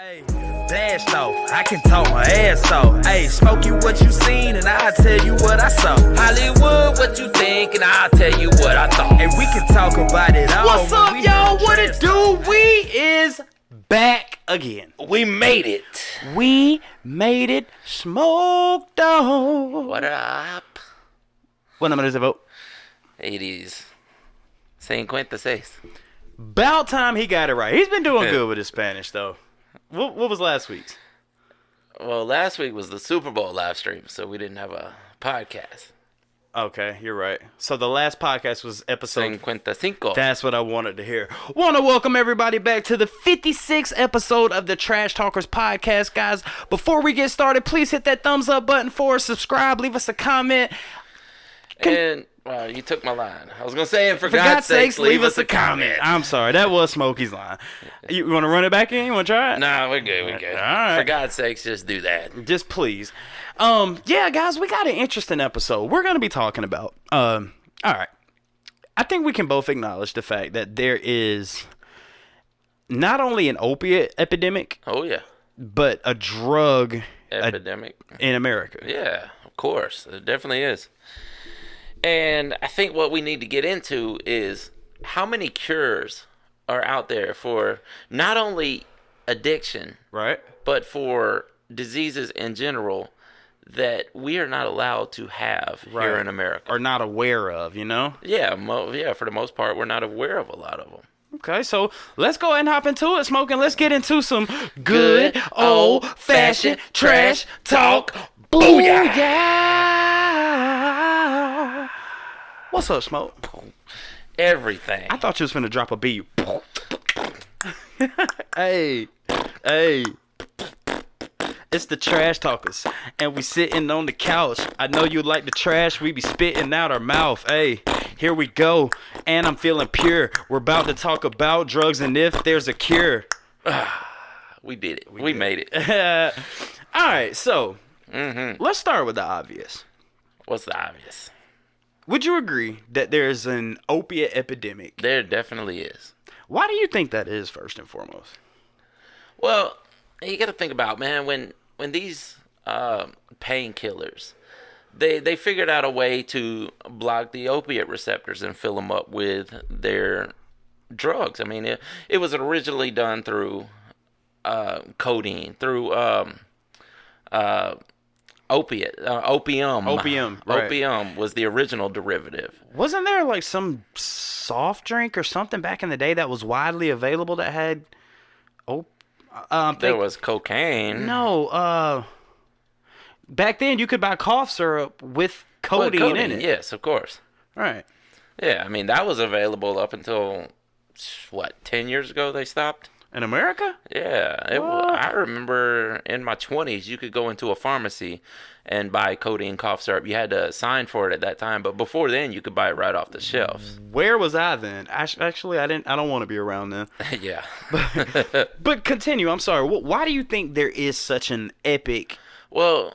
Hey, blast off, I can talk my ass off. Hey, smoke you what you seen and I'll tell you what I saw. Hollywood, what you think and I'll tell you what I thought. And we can talk about it all. What's up, y'all? What it do? We is back again. We made it. We made it. Smoked on. What up? What number is it, vote? 80s. 56. About time he got it right. He's been doing good with his Spanish, though. What was last week's? Well, last week was the Super Bowl live stream, so we didn't have a podcast. Okay, you're right. So the last podcast was episode 55. That's what I wanted to hear. Want to welcome everybody back to the 56th episode of the Trash Talkers podcast, guys. Before we get started, please hit that thumbs up button for us, subscribe, leave us a comment. And well, you took my line. I was gonna say, and for God's sakes, leave us a comment. I'm sorry, that was Smokey's line. You want to run it back in? You want to try it? Nah, we're good. We're good. All right. For God's sakes, just do that. Just please. Yeah, guys, we got an interesting episode. We're gonna be talking about. All right. I think we can both acknowledge the fact that there is not only an opiate epidemic. Oh yeah. But a drug epidemic in America. Yeah, of course, it definitely is. And I think what we need to get into is how many cures are out there for not only addiction, right, but for diseases in general that we are not allowed to have here in America. Or not aware of, you know? Yeah, for the most part, we're not aware of a lot of them. Okay, so let's go ahead and hop into it, Smoking. Let's get into some good old-fashioned trash talk. Booyah! What's up, Smoke? Everything. I thought you was finna drop a beat. Hey. It's the Trash Talkers, and we sitting on the couch. I know you like the trash, we be spitting out our mouth. Hey, here we go, and I'm feeling pure. We're about to talk about drugs and if there's a cure. We did it. We made it. All right, so let's start with the obvious. What's the obvious? Would you agree that there's an opiate epidemic? There definitely is. Why do you think that is, first and foremost? Well, you got to think about, man, when these painkillers, they figured out a way to block the opiate receptors and fill them up with their drugs. I mean, it was originally done through codeine, through opium. Opium, right. Opium was the original derivative. Wasn't there like some soft drink or something back in the day that was widely available that had there was cocaine. No, back then you could buy cough syrup with codeine in it. Yes, of course. Right. Yeah, I mean, that was available up until, 10 years ago they stopped? In America? Yeah. I remember in my 20s, you could go into a pharmacy and buy codeine cough syrup. You had to sign for it at that time, but before then, you could buy it right off the shelves. Where was I then? Actually, I don't want to be around then. Yeah. But continue. I'm sorry. Why do you think there is such an epic? Well,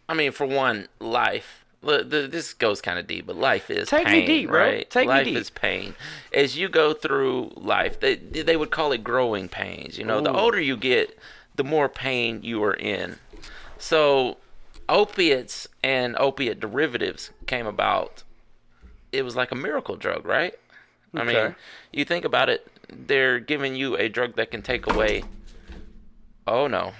I mean, for one, life. This goes kind of deep, but life is pain. Take me deep, bro. Right? Take me deep. Life is pain. As you go through life, they would call it growing pains. You know, Ooh. The older you get, the more pain you are in. So, opiates and opiate derivatives came about. It was like a miracle drug, right? Okay. I mean, you think about it, they're giving you a drug that can take away. Oh no.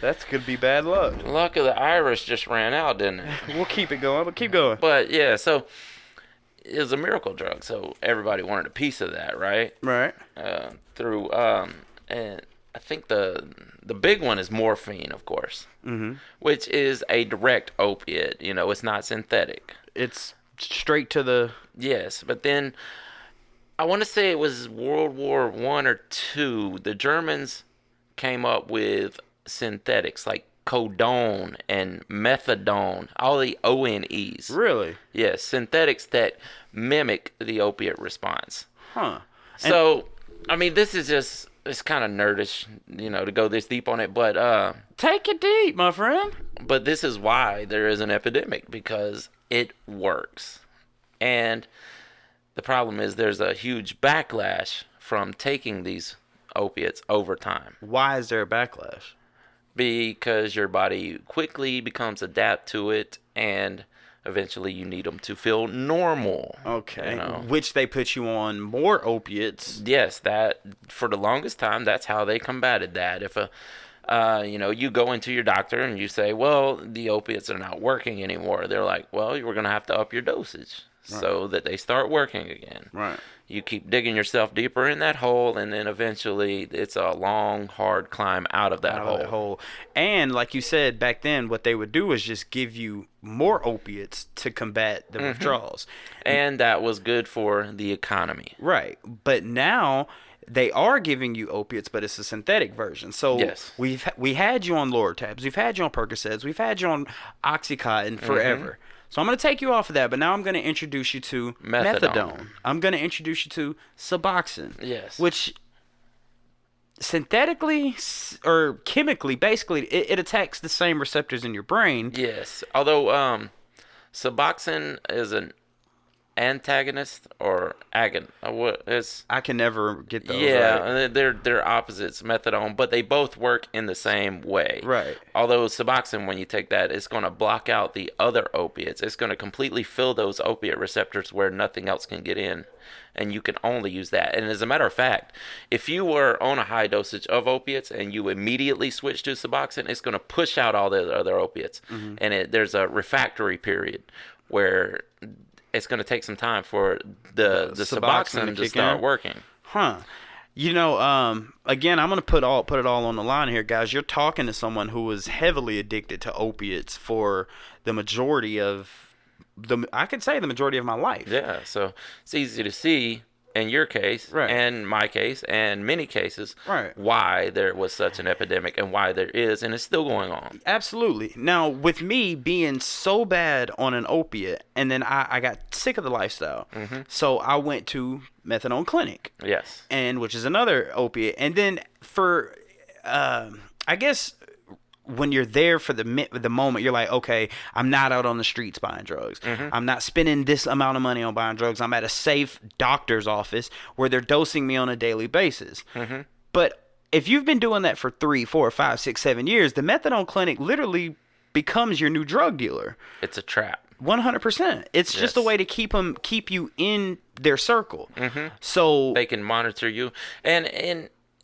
That could be bad luck. Luck of the Irish just ran out, didn't it? We'll keep it going, but keep going. But yeah, so it was a miracle drug, so everybody wanted a piece of that, right? Right. And I think the big one is morphine, of course, which is a direct opiate. You know, it's not synthetic. It's straight to the. Yes, but then I want to say it was World War I or II. The Germans came up with synthetics like codone and methadone, all the ONEs. Really? Yes, synthetics that mimic the opiate response. Huh. So, I mean, this is just, it's kind of nerdish, you know, to go this deep on it, but take it deep, my friend. But this is why there is an epidemic, because it works. And the problem is there's a huge backlash from taking these opiates over time. Why is there a backlash? Because your body quickly becomes adapt to it, and eventually you need them to feel normal. Okay. You know? Which they put you on more opiates. Yes, that for the longest time, that's how they combated that. If you go into your doctor and you say, well, the opiates are not working anymore, they're like, well, you're going to have to up your dosage so that they start working again. Right. You keep digging yourself deeper in that hole, and then eventually it's a long, hard climb out of that hole. And like you said, back then, what they would do is just give you more opiates to combat the withdrawals. And that was good for the economy. Right. But now they are giving you opiates, but it's a synthetic version. So yes. we had you on Lortabs, we've had you on Percocets, we've had you on Oxycontin forever. So I'm going to take you off of that, but now I'm going to introduce you to methadone. I'm going to introduce you to Suboxone. Yes. Which synthetically or chemically, basically, it attacks the same receptors in your brain. Yes. Although Suboxone is an antagonist or agonist. What is? I can never get those. Yeah, right. they're opposites, methadone, but they both work in the same way. Right. Although Suboxone, when you take that, it's going to block out the other opiates. It's going to completely fill those opiate receptors where nothing else can get in, and you can only use that. And as a matter of fact, if you were on a high dosage of opiates and you immediately switch to Suboxone, it's going to push out all the other opiates, and there's a refractory period where it's going to take some time for the Suboxone to start working. Huh. You know, again, I'm going to put it all on the line here, guys. You're talking to someone who was heavily addicted to opiates for the majority of the majority of my life. Yeah, so it's easy to see in your case, right, and my case, and many cases, right, why there was such an epidemic and why there is, and it's still going on. Absolutely. Now, with me being so bad on an opiate, and then I got sick of the lifestyle, so I went to methadone clinic. Yes. And which is another opiate. And then for, I guess, when you're there for the moment, you're like, okay, I'm not out on the streets buying drugs. I'm not spending this amount of money on buying drugs. I'm at a safe doctor's office where they're dosing me on a daily basis. But if you've been doing that for 3, 4, 5, 6, 7 years, the methadone clinic literally becomes your new drug dealer. It's a trap. 100%. It's just a way to keep you in their circle. So they can monitor you, and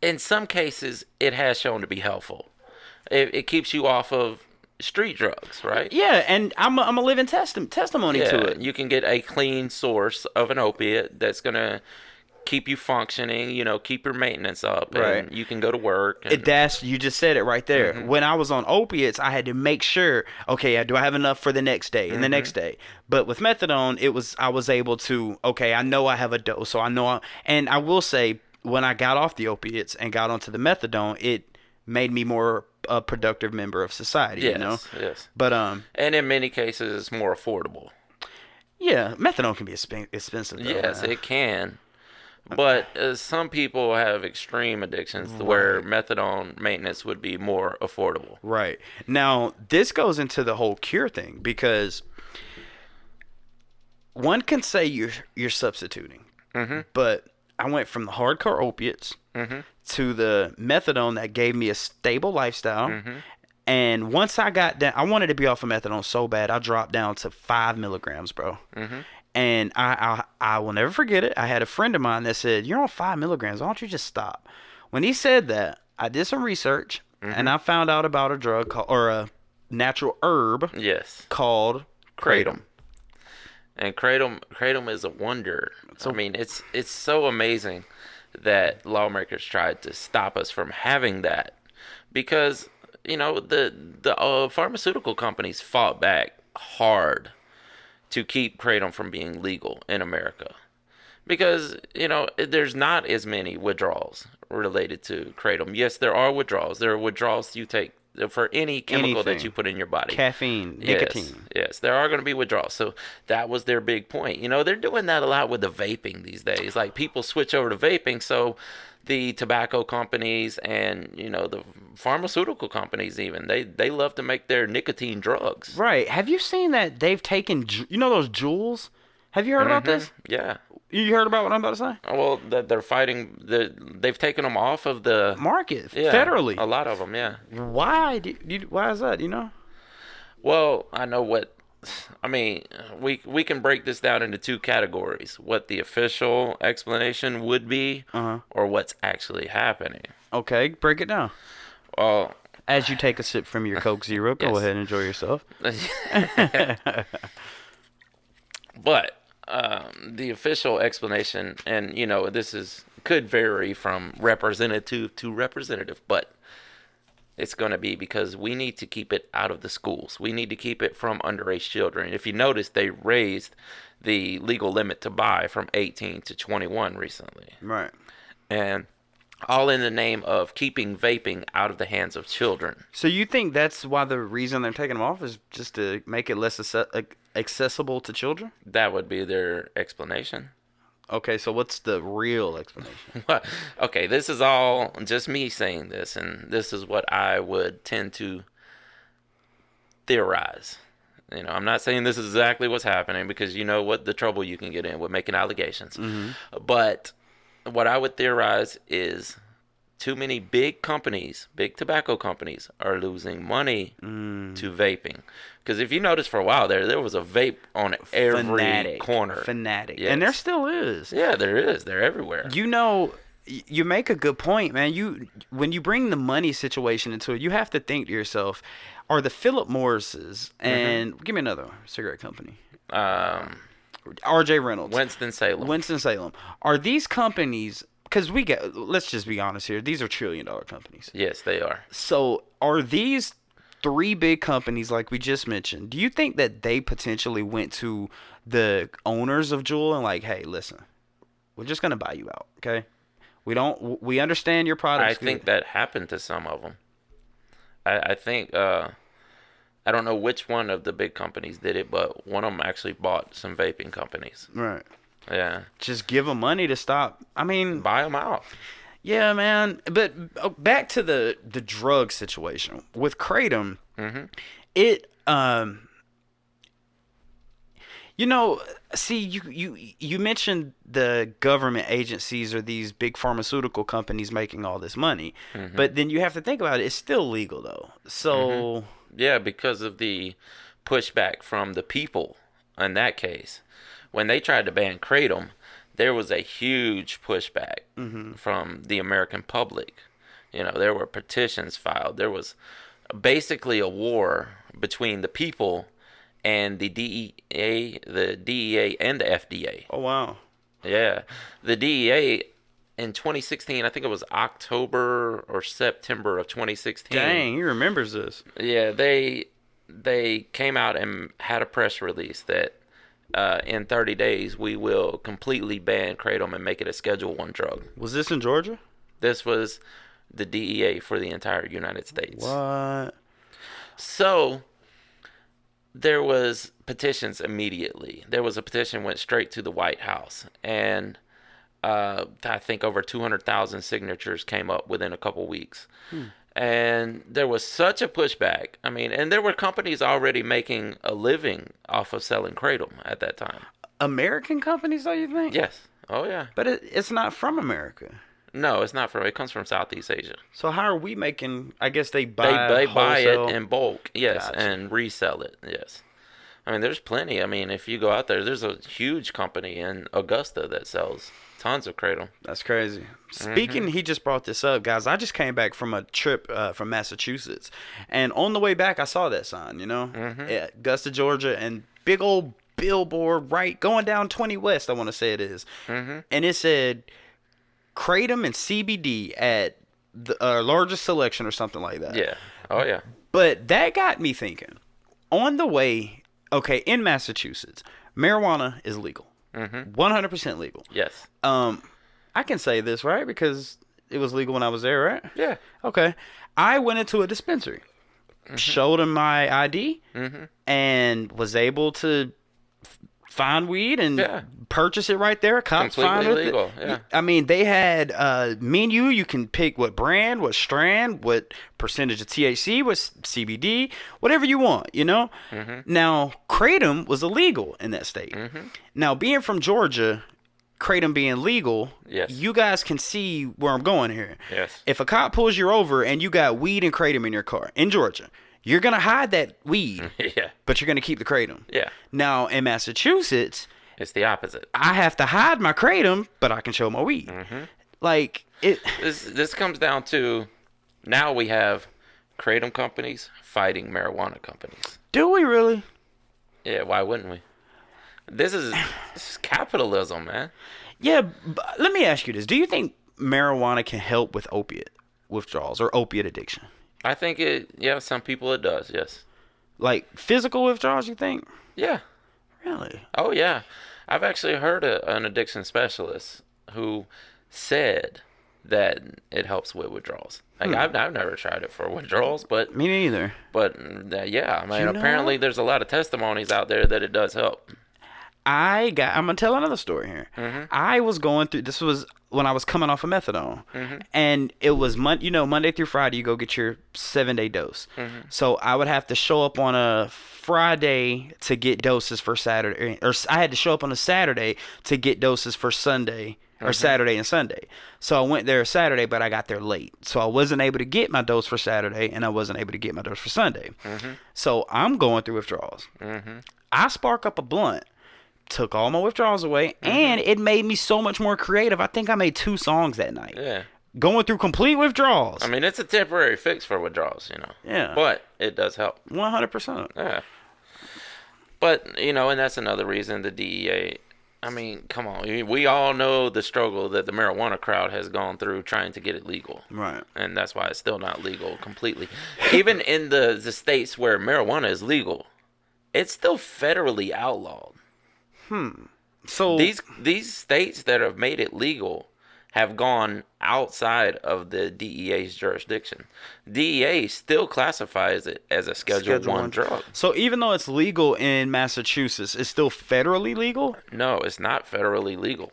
in some cases, it has shown to be helpful. It keeps you off of street drugs, right? Yeah, and I'm a living testimony to it. You can get a clean source of an opiate that's going to keep you functioning, keep your maintenance up, right, and you can go to work. And you just said it right there. When I was on opiates, I had to make sure, okay, do I have enough for the next day and the next day? But with methadone, I was able to, okay, I know I have a dose, so I know, and I will say, when I got off the opiates and got onto the methadone, it made me more a productive member of society. Yes. But and in many cases, it's more affordable. Yeah, methadone can be expensive. Though, yes, man. It can. But some people have extreme addictions where methadone maintenance would be more affordable. Right. Now, this goes into the whole cure thing, because one can say you're substituting, but I went from the hardcore opiates to the methadone that gave me a stable lifestyle. And once I got down, I wanted to be off of methadone so bad, I dropped down to 5 milligrams, bro. And I will never forget it. I had a friend of mine that said, "You're on 5 milligrams. Why don't you just stop?" When he said that, I did some research, and I found out about a drug or a natural herb called Kratom. And Kratom is a wonder. I mean, it's so amazing that lawmakers tried to stop us from having that, because the pharmaceutical companies fought back hard to keep Kratom from being legal in America, because there's not as many withdrawals related to Kratom. Yes, there are withdrawals. There are withdrawals you take for any chemical that you put in your body. Caffeine, nicotine. Yes, there are going to be withdrawals. So that was their big point. They're doing that a lot with the vaping these days. Like, people switch over to vaping, so the tobacco companies and the pharmaceutical companies, even they love to make their nicotine drugs. Right. Have you seen that they've taken those Juuls? Have you heard about this? Yeah. You heard about what I'm about to say? Well, they're fighting. They've taken them off of the Market, yeah, federally. A lot of them, yeah. Why? Why is that? You know? Well, I know what. I mean, we can break this down into two categories: what the official explanation would be, or what's actually happening. Okay, break it down. Well, as you take a sip from your Coke Zero, go ahead and enjoy yourself. But the official explanation, and this could vary from representative to representative, but it's going to be because we need to keep it out of the schools. We need to keep it from underage children. If you notice, they raised the legal limit to buy from 18 to 21 recently. Right. And all in the name of keeping vaping out of the hands of children. So you think that's why the reason they're taking them off is just to make it less accessible to children? That would be their explanation. Okay, so what's the real explanation? Okay, this is all just me saying this, and this is what I would tend to theorize. I'm not saying this is exactly what's happening, because you know what the trouble you can get in with making allegations. But what I would theorize is too many big tobacco companies are losing money to vaping. Because if you notice, for a while there was a vape on every corner. Fanatic. Yes. And there still is. Yeah, there is. They're everywhere. You make a good point, man. When you bring the money situation into it, you have to think to yourself, are the Philip Morrises and give me another cigarette company. R.J. Reynolds. Winston-Salem. Are these companies, because let's just be honest here, these are trillion-dollar companies. Yes, they are. So are these three big companies like we just mentioned, do you think that they potentially went to the owners of Juul and like, hey, listen, we're just going to buy you out, okay? We understand your product. I think that happened to some of them. I think, I don't know which one of the big companies did it, but one of them actually bought some vaping companies. Right. Yeah. Just give them money to stop. I mean, buy them out. Yeah, man. But back to the drug situation with Kratom. It see, you mentioned the government agencies or these big pharmaceutical companies making all this money, but then you have to think about it. It's still legal though. So yeah, because of the pushback from the people in that case, when they tried to ban Kratom, there was a huge pushback from the American public. There were petitions filed. There was basically a war between the people and the DEA and the FDA. Oh, wow. Yeah. The DEA in 2016, I think it was October or September of 2016. Dang, he remembers this. Yeah, they came out and had a press release that in 30 days, we will completely ban Kratom and make it a Schedule I drug. Was this in Georgia? This was the DEA for the entire United States. What? So there was petitions immediately. There was a petition went straight to the White House, and I think over 200,000 signatures came up within a couple weeks. And there was such a pushback. I mean, and there were companies already making a living off of selling Kratom at that time. American companies, though, you think? Yes. Oh, yeah. But it's not from America. No, it's not from. It comes from Southeast Asia. So how are we making? I guess they buy. They buy it in bulk, yes, Gotcha. and resell it, yes. I mean, there's plenty. I mean, if you go out there, there's a huge company in Augusta that sells tons of Kratom. That's crazy. Speaking, he just brought this up, guys. I just came back from a trip from Massachusetts, and on the way back, I saw that sign. Yeah, Augusta, Georgia, and big old billboard right going down 20 West. I want to say it is, and it said Kratom and CBD at the largest selection or something like that. Yeah. Oh yeah. But that got me thinking. On the way, okay, in Massachusetts, marijuana is legal. 100% legal. Yes. I can say this, right? Because it was legal when I was there, right? Yeah. Okay. I went into a dispensary, showed him my ID, and was able to find weed and Yeah. purchase it right there. Cops find Completely it. legal, yeah. I mean, they had a menu. You can pick what brand, what strand, what percentage of THC, what CBD, whatever you want, you know? Now, Kratom was illegal in that state. Now, being from Georgia, Kratom being legal, Yes. you guys can see where I'm going here. Yes. If a cop pulls you over and you got weed and Kratom in your car in Georgia, you're going to hide that weed, Yeah. but you're going to keep the Kratom. Yeah. Now, in Massachusetts, It's the opposite. I have to hide my Kratom, but I can show my weed. Like, it. This comes down to now we have Kratom companies fighting marijuana companies. Do we really? Yeah, why wouldn't we? This is capitalism, man. Yeah, let me ask you this. Do you think marijuana can help with opiate withdrawals or opiate addiction? I think some people it does, yes. Like physical withdrawals, you think? Yeah. Really? Oh, yeah. I've actually heard an addiction specialist who said that it helps with withdrawals. Like I've never tried it for withdrawals, but Me neither. yeah, I mean, You know? apparently there's a lot of testimonies out there that it does help. I'm gonna tell another story here. I was going through. This was when I was coming off of methadone, and it was Monday through Friday. You go get your 7-day dose. So I would have to show up on a Friday to get doses for Saturday, or I had to show up on a Saturday to get doses for Sunday or Saturday and Sunday. So I went there Saturday, but I got there late, so I wasn't able to get my dose for Saturday, and I wasn't able to get my dose for Sunday. So I'm going through withdrawals. I spark up a blunt. Took all my withdrawals away, and it made me so much more creative. I think I made 2 songs that night. Yeah. Going through complete withdrawals. I mean, it's a temporary fix for withdrawals, Yeah. But it does help. 100%. Yeah. But, and that's another reason the DEA, I mean, come on. We all know the struggle that the marijuana crowd has gone through trying to get it legal. Right. And that's why it's still not legal completely. Even in the states where marijuana is legal, it's still federally outlawed. So These states that have made it legal have gone outside of the DEA's jurisdiction. DEA still classifies it as a Schedule 1 drug. So even though it's legal in Massachusetts, it's still federally legal? No, it's not federally legal.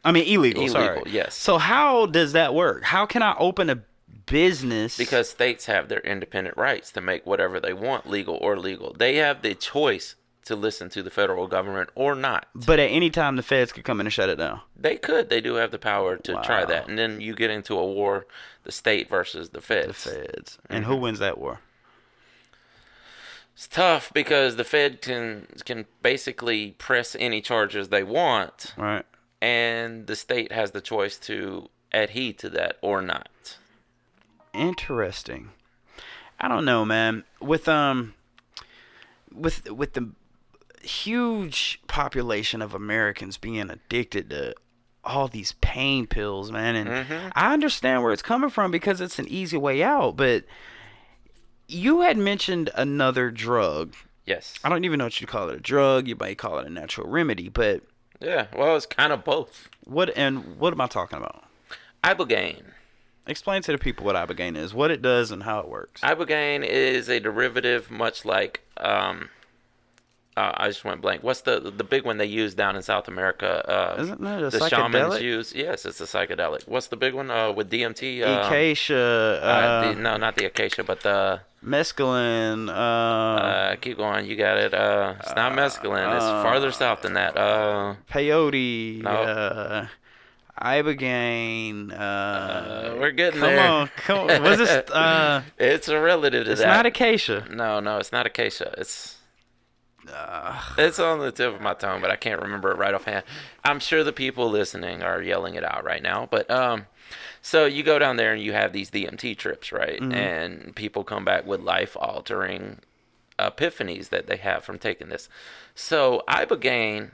I mean, illegal, sorry. Yes. So how does that work? How can I open a business? Because states have their independent rights to make whatever they want legal or legal. They have the choice to listen to the federal government or not. But at any time, the feds could come in and shut it down. They could. They do have the power to try that. And then you get into a war, the state versus the feds. The feds. And who wins that war? It's tough because the Fed can basically press any charges they want. Right. And the state has the choice to adhere to that or not. Interesting. I don't know, man. With the huge population of Americans being addicted to all these pain pills, man, and I understand where it's coming from because it's an easy way out, but you had mentioned another drug. Yes. I don't even know what you call it, a drug, you might call it a natural remedy, but Yeah, well, it's kind of both. what am I talking about? Ibogaine. Explain to the people what Ibogaine is, what it does and how it works. Ibogaine is a derivative much like I just went blank. What's the big one they use down in South America? Isn't that a the psychedelic? shamans use? Yes, it's a psychedelic. What's the big one with DMT? Acacia, no, not the acacia, but the mescaline. keep going. You got it. It's not mescaline. It's farther south than that. Peyote. No. Ibogaine. We're getting there. Come on. Was this? It's a relative to It's that. not acacia. No, it's not acacia. It's on the tip of my tongue, but I can't remember it right offhand. I'm sure the people listening are yelling it out right now. But so you go down there and you have these DMT trips, right? And people come back with life-altering epiphanies that they have from taking this. So Ibogaine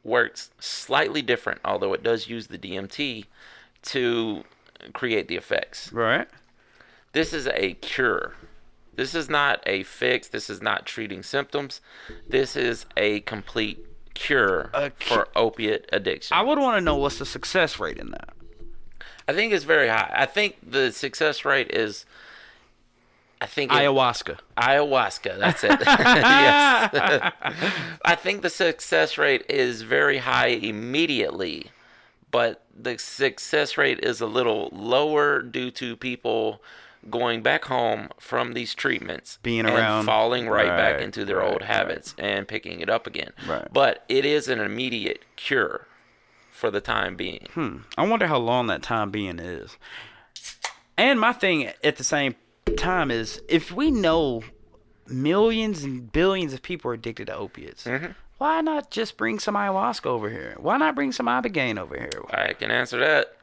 works slightly different, although it does use the DMT to create the effects. Right. This is a cure. This is not a fix. This is not treating symptoms. This is a complete cure for opiate addiction. I would want to know what's the success rate in that. I think it's very high. I think the success rate is I think Ayahuasca. Ayahuasca, that's it. Yes. I think the success rate is very high immediately, but the success rate is a little lower due to people going back home from these treatments Being and around. falling right back Right, into their right, old habits and picking it up again. Right. But it is an immediate cure for the time being. I wonder how long that time being is. And my thing at the same time is, if we know millions and billions of people are addicted to opiates, why not just bring some ayahuasca over here? Why not bring some ibogaine over here? I can answer that.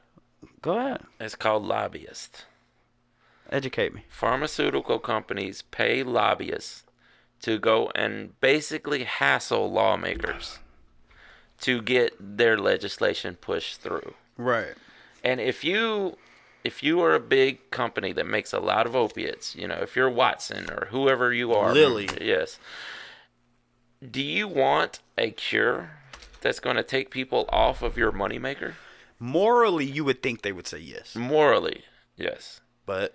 Go ahead. It's called lobbyists. Educate me. Pharmaceutical companies pay lobbyists to go and basically hassle lawmakers to get their legislation pushed through. Right. And if you are a big company that makes a lot of opiates, if you're Watson or whoever you are, Lilly. yes. Do you want a cure that's going to take people off of your moneymaker? Morally, you would think they would say yes. Morally, yes. But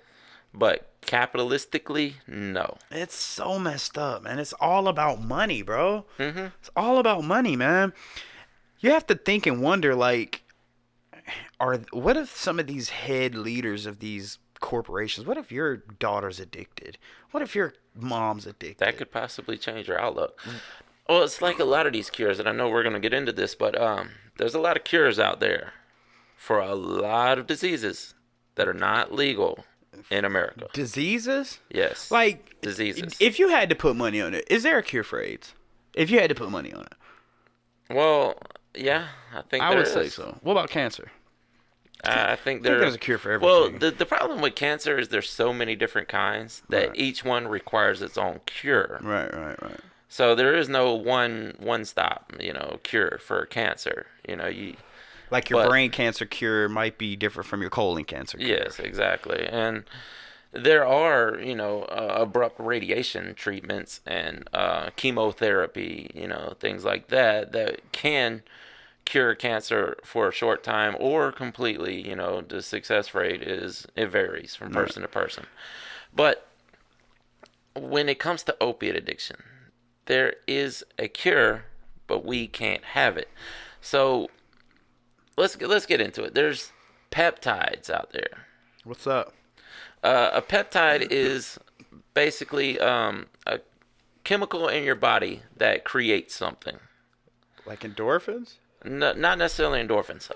capitalistically, no. it's so messed up, man. It's all about money, bro. It's all about money, man. You have to think and wonder, like, what if some of these head leaders of these corporations, what if your daughter's addicted? What if your mom's addicted? That could possibly change your outlook. Well, it's like a lot of these cures, and I know we're going to get into this, but there's a lot of cures out there for a lot of diseases that are not legal in America. Diseases? Yes. Like, diseases. If you had to put money on it, is there a cure for AIDS? If you had to put money on it. Well, yeah, I think I there would is. say so. What about cancer? I think there's a cure for Well, everything. the problem with cancer is there's so many different kinds that Right. each one requires its own cure. Right. So there is no one stop, cure for cancer. Like your But- brain cancer cure might be different from your colon cancer cure. Yes, exactly. And there are, abrupt radiation treatments and chemotherapy, things like that can cure cancer for a short time or completely. The success rate it varies from person to person. But when it comes to opiate addiction, there is a cure, but we can't have it. So let's get into it. There's peptides out there. What's up? A peptide is basically a chemical in your body that creates something. Like endorphins? Not necessarily endorphins.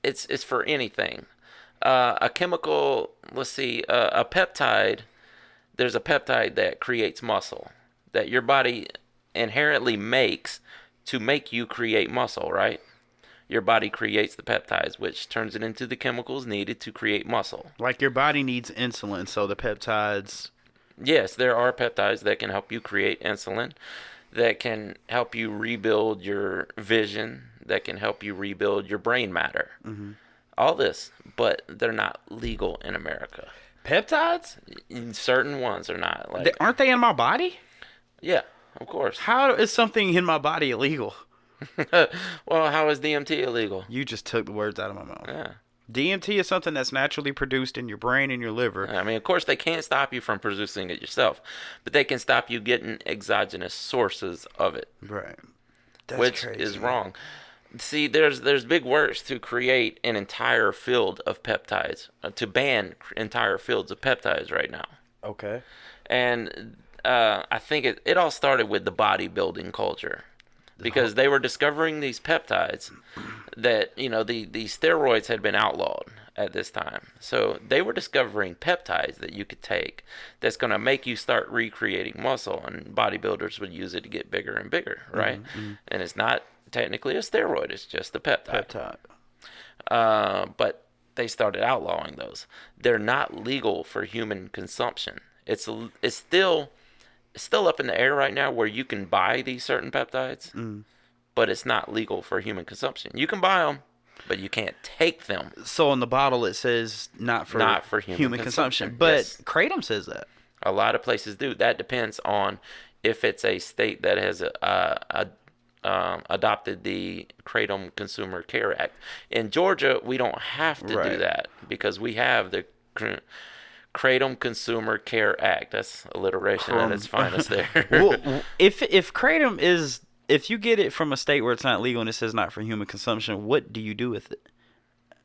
It's for anything. A chemical. Let's see. A peptide. There's a peptide that creates muscle that your body inherently makes to make you create muscle, right? Your body creates the peptides, which turns it into the chemicals needed to create muscle. Like your body needs insulin, so the peptides... Yes, there are peptides that can help you create insulin, that can help you rebuild your vision, that can help you rebuild your brain matter. All this, but they're not legal in America. Peptides? Certain ones are not. Like, Aren't they in my body? yeah, of course. How is something in my body illegal? Well, how is DMT illegal? You just took the words out of my mouth. Yeah. DMT is something that's naturally produced in your brain and your liver. I mean, of course, they can't stop you from producing it yourself, but they can stop you getting exogenous sources of it, Right. That's which crazy, is man. wrong. See, there's big works to create an entire field of peptides, to ban entire fields of peptides right now. Okay. And I think it all started with the bodybuilding culture, because they were discovering these peptides that, the steroids had been outlawed at this time. So they were discovering peptides that you could take that's going to make you start recreating muscle, and bodybuilders would use it to get bigger and bigger, right? And it's not technically a steroid, it's just a peptide. But they started outlawing those. They're not legal for human consumption. It's still up in the air right now where you can buy these certain peptides, but it's not legal for human consumption. You can buy them, but you can't take them. So on the bottle it says not for human consumption. But Yes. Kratom says that. A lot of places do. That depends on if it's a state that has adopted the Kratom Consumer Care Act. In Georgia, we don't have to do Right. that because we have the Kratom Consumer Care Act. That's alliteration at its finest there. Well, if Kratom is, if you get it from a state where it's not legal and it says not for human consumption, what do you do with it?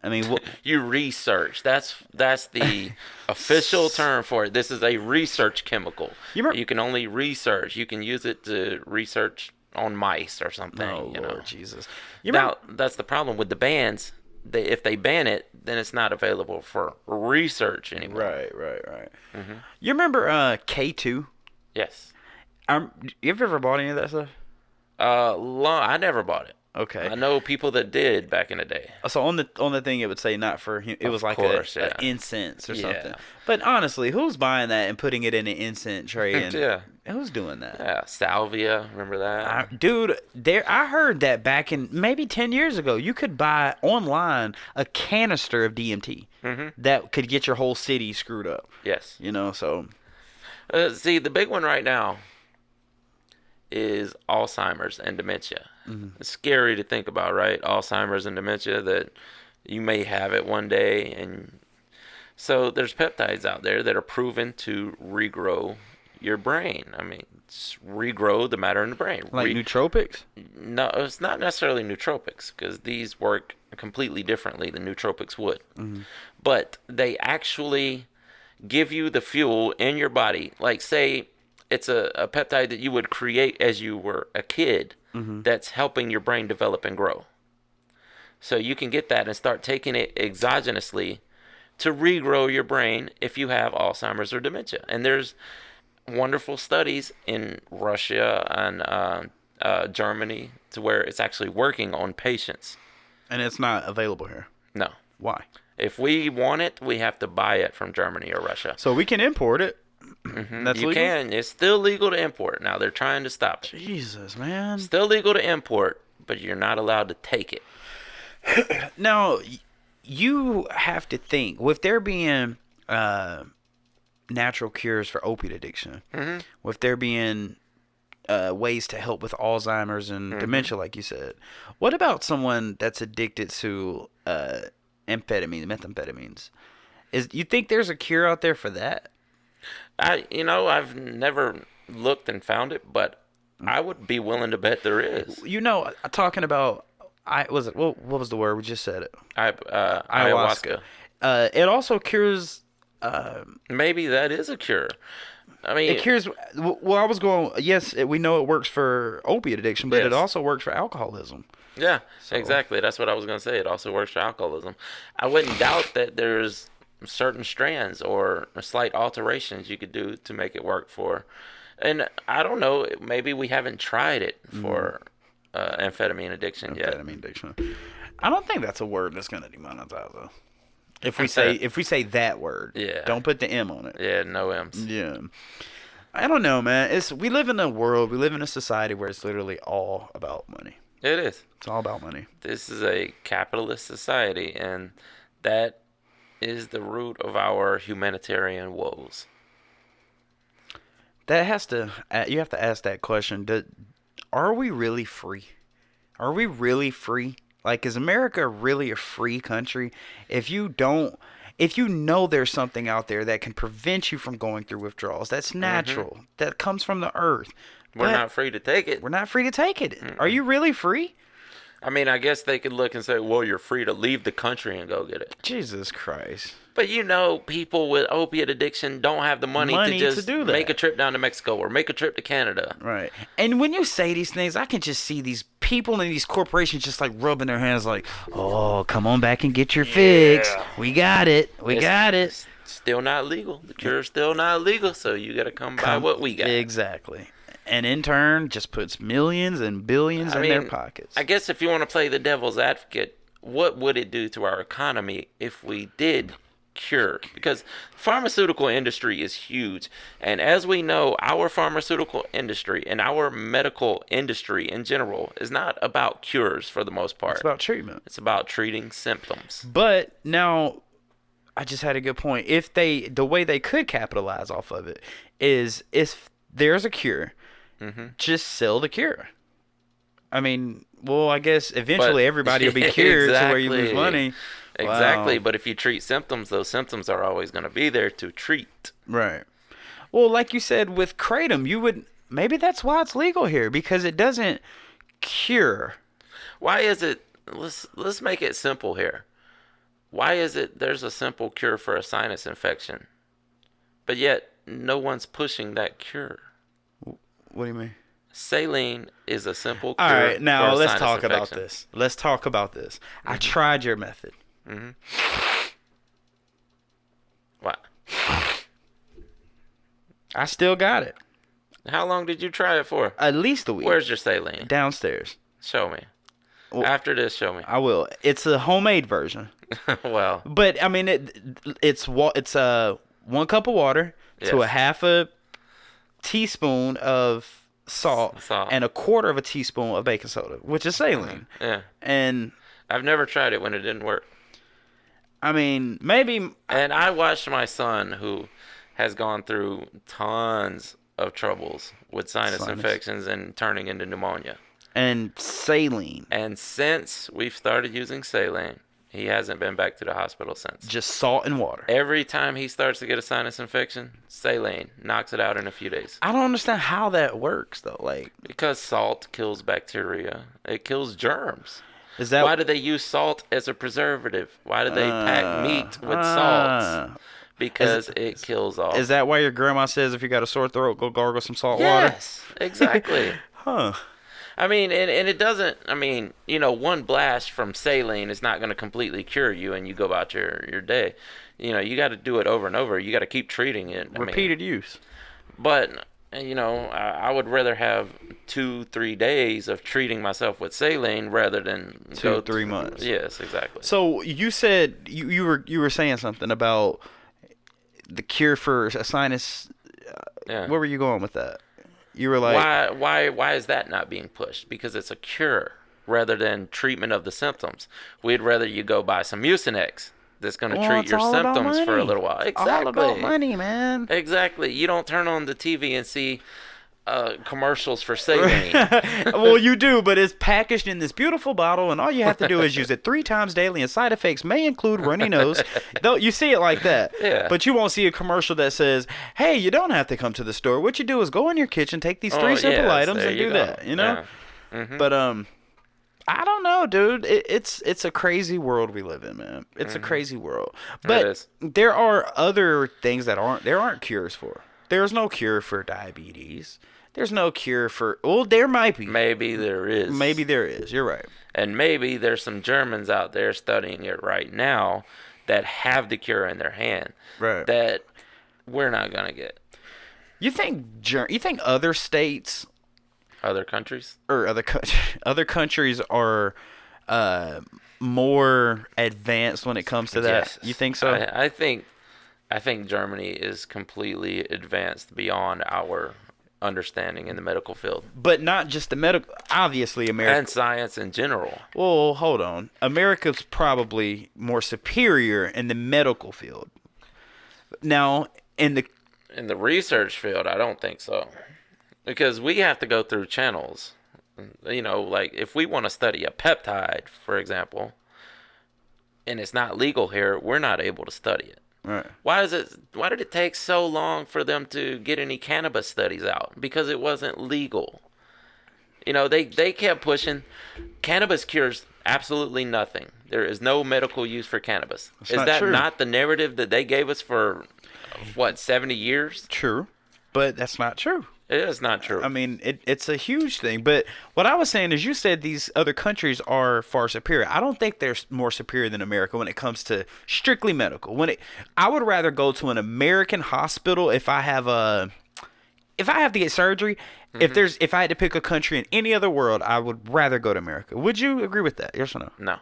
I mean, what? You research. That's the official term for it. This is a research chemical. You can only research. You can use it to research on mice or something. Oh, you know? Lord Jesus. Now, that's the problem with the bans. If they ban it, then it's not available for research anymore. Right. Mm-hmm. You remember K2? Yes. You ever bought any of that stuff? I never bought it. Okay. I know people that did back in the day. So on the thing it would say not for it was like an incense or something. But honestly, who's buying that and putting it in an incense tray? And yeah. Who's doing that? Yeah, salvia. Remember that? Dude, I heard that back in maybe 10 years ago, you could buy online a canister of DMT that could get your whole city screwed up. Yes. You know, so. See, the big one right now is Alzheimer's and dementia. It's scary to think about, right? Alzheimer's and dementia, that you may have it one day. And so there's peptides out there that are proven to regrow your brain. I mean, regrow the matter in the brain. Like nootropics? No, it's not necessarily nootropics, because these work completely differently than nootropics would. But they actually give you the fuel in your body. Like, say it's a peptide that you would create as you were a kid that's helping your brain develop and grow. So you can get that and start taking it exogenously to regrow your brain if you have Alzheimer's or dementia. And there's wonderful studies in Russia and Germany to where it's actually working on patients. And it's not available here? No. Why? If we want it, we have to buy it from Germany or Russia. So we can import it? That's you legal? can. It's still legal to import. Now they're trying to stop it. Jesus, man. Still legal to import, but you're not allowed to take it. Now, you have to think, with there being natural cures for opiate addiction, with there being ways to help with Alzheimer's and dementia, like you said, what about someone that's addicted to methamphetamines? You think there's a cure out there for that? I've never looked and found it, but I would be willing to bet there is. Talking about, what was the word? We just said it. Ayahuasca. It also cures. Maybe that is a cure. I mean, it cures. Well, I was going. Yes, we know it works for opiate addiction, but it also works for alcoholism. Yeah, exactly. That's what I was going to say. It also works for alcoholism. I wouldn't doubt that there's certain strands or slight alterations you could do to make it work for. And I don't know, maybe we haven't tried it for amphetamine addiction yet. Addiction. I don't think that's a word that's going to demonetize though. If we say that word, don't put the M on it. Yeah, no M's. Yeah, I don't know, man. We live in a world, we live in a society where it's literally all about money. It is. It's all about money. This is a capitalist society, and that is the root of our humanitarian woes. You have to ask that question. Are we really free? Are we really free? Like, is America really a free country? If you know there's something out there that can prevent you from going through withdrawals, that's natural. That comes from the earth. We're not free to take it. We're not free to take it. Are you really free? I mean, I guess they could look and say, well, you're free to leave the country and go get it. Jesus Christ. But people with opiate addiction don't have the money to just do that. Make a trip down to Mexico or make a trip to Canada. Right. And when you say these things, I can just see these people in these corporations just like rubbing their hands like, oh, come on back and get your fix. We got it. We got it. Still not legal. The cure's still not legal, so you got to come by what we got. Exactly. And in turn, just puts millions and billions in their pockets. I guess if you want to play the devil's advocate, what would it do to our economy if we did cure? Because pharmaceutical industry is huge. And as we know, our pharmaceutical industry and our medical industry in general is not about cures for the most part. It's about treatment. It's about treating symptoms. But now, I just had a good point. The way they could capitalize off of it is if there's a cure, just sell the cure. I mean, well, I guess eventually everybody will be cured to where you lose money. Exactly. Wow. But if you treat symptoms, those symptoms are always going to be there to treat. Right. Well, like you said with Kratom, maybe that's why it's legal here, because it doesn't cure. Why is it? Let's make it simple here. Why is it there's a simple cure for a sinus infection, but yet no one's pushing that cure? What do you mean? Saline is a simple cure. All right, now for a let's sinus talk about infection. this. Let's talk about this. I tried your method. What? I still got it. How long did you try it for? At least a week. Where's your saline? Downstairs. Show me. Well, After this, show me. I will. It's a homemade version. Well, But I mean, it's 1 cup of water to Yes. a half a teaspoon of salt, and a quarter of a teaspoon of baking soda, which is saline. yeah. And I've never tried it when it didn't work. I mean, maybe And I watched my son, who has gone through tons of troubles with sinus infections and turning into pneumonia. and saline, And since we've started using saline, he hasn't been back to the hospital since. just salt and water. Every time he starts to get a sinus infection, saline knocks it out in a few days. I don't understand how that works though. Like, Because salt kills bacteria. It kills germs. is that Why do they use salt as a preservative? Why do they pack meat with salt? Because it kills off. Is that why your grandma says if you got a sore throat, go gargle some salt water? Yes, exactly. Huh. I mean, and it doesn't, I mean, one blast from saline is not going to completely cure you and you go about your day. You got to do it over and over. You got to keep treating it. Repeated use. But, I would rather have 2-3 days of treating myself with saline rather than 2-3 months. Yes, exactly. So you said you were saying something about the cure for a sinus. Yeah. Where were you going with that? You were like, why is that not being pushed? Because it's a cure rather than treatment of the symptoms. We'd rather you go buy some Mucinex that's going to well, treat it's your all about symptoms for a money. little while. It's Exactly. all about money, man. Exactly. You don't turn on the TV and see commercials for saline. Well, you do, but it's packaged in this beautiful bottle, and all you have to do is use it 3 times daily, and side effects may include runny nose. Though you see it like that, Yeah. but you won't see a commercial that says, "Hey, you don't have to come to the store. What you do is go in your kitchen, take these 3 simple yes, items, there and you do go. that." You know. Yeah. But I don't know, dude. It's a crazy world we live in, man. It's a crazy world. But is. there are other things that aren't cures for. There's no cure for diabetes. There's no cure for. Well, there might be. Maybe there is. Maybe there is. You're right. And maybe there's some Germans out there studying it right now that have the cure in their hand. Right. That we're not going to get. You think other states Other countries? or other countries are more advanced when it comes to that? Yes. You think so? I think Germany is completely advanced beyond our understanding in the medical field. But not just the medical. Obviously, America. And science in general. Well, hold on. America's probably more superior in the medical field. Now, in the research field, I don't think so. Because we have to go through channels. Like if we want to study a peptide, for example, and it's not legal here, we're not able to study it. right. Why did it take so long for them to get any cannabis studies out? Because it wasn't legal. They kept pushing. Cannabis cures absolutely nothing. There is no medical use for cannabis. Is not that true. not the narrative that they gave us for, 70 years? True, but that's not true. It is not true. I mean, it's a huge thing. But what I was saying is, you said these other countries are far superior. I don't think they're more superior than America when it comes to strictly medical. I would rather go to an American hospital if I have to get surgery. Mm-hmm. If I had to pick a country in any other world, I would rather go to America. Would you agree with that? Yes or no? No.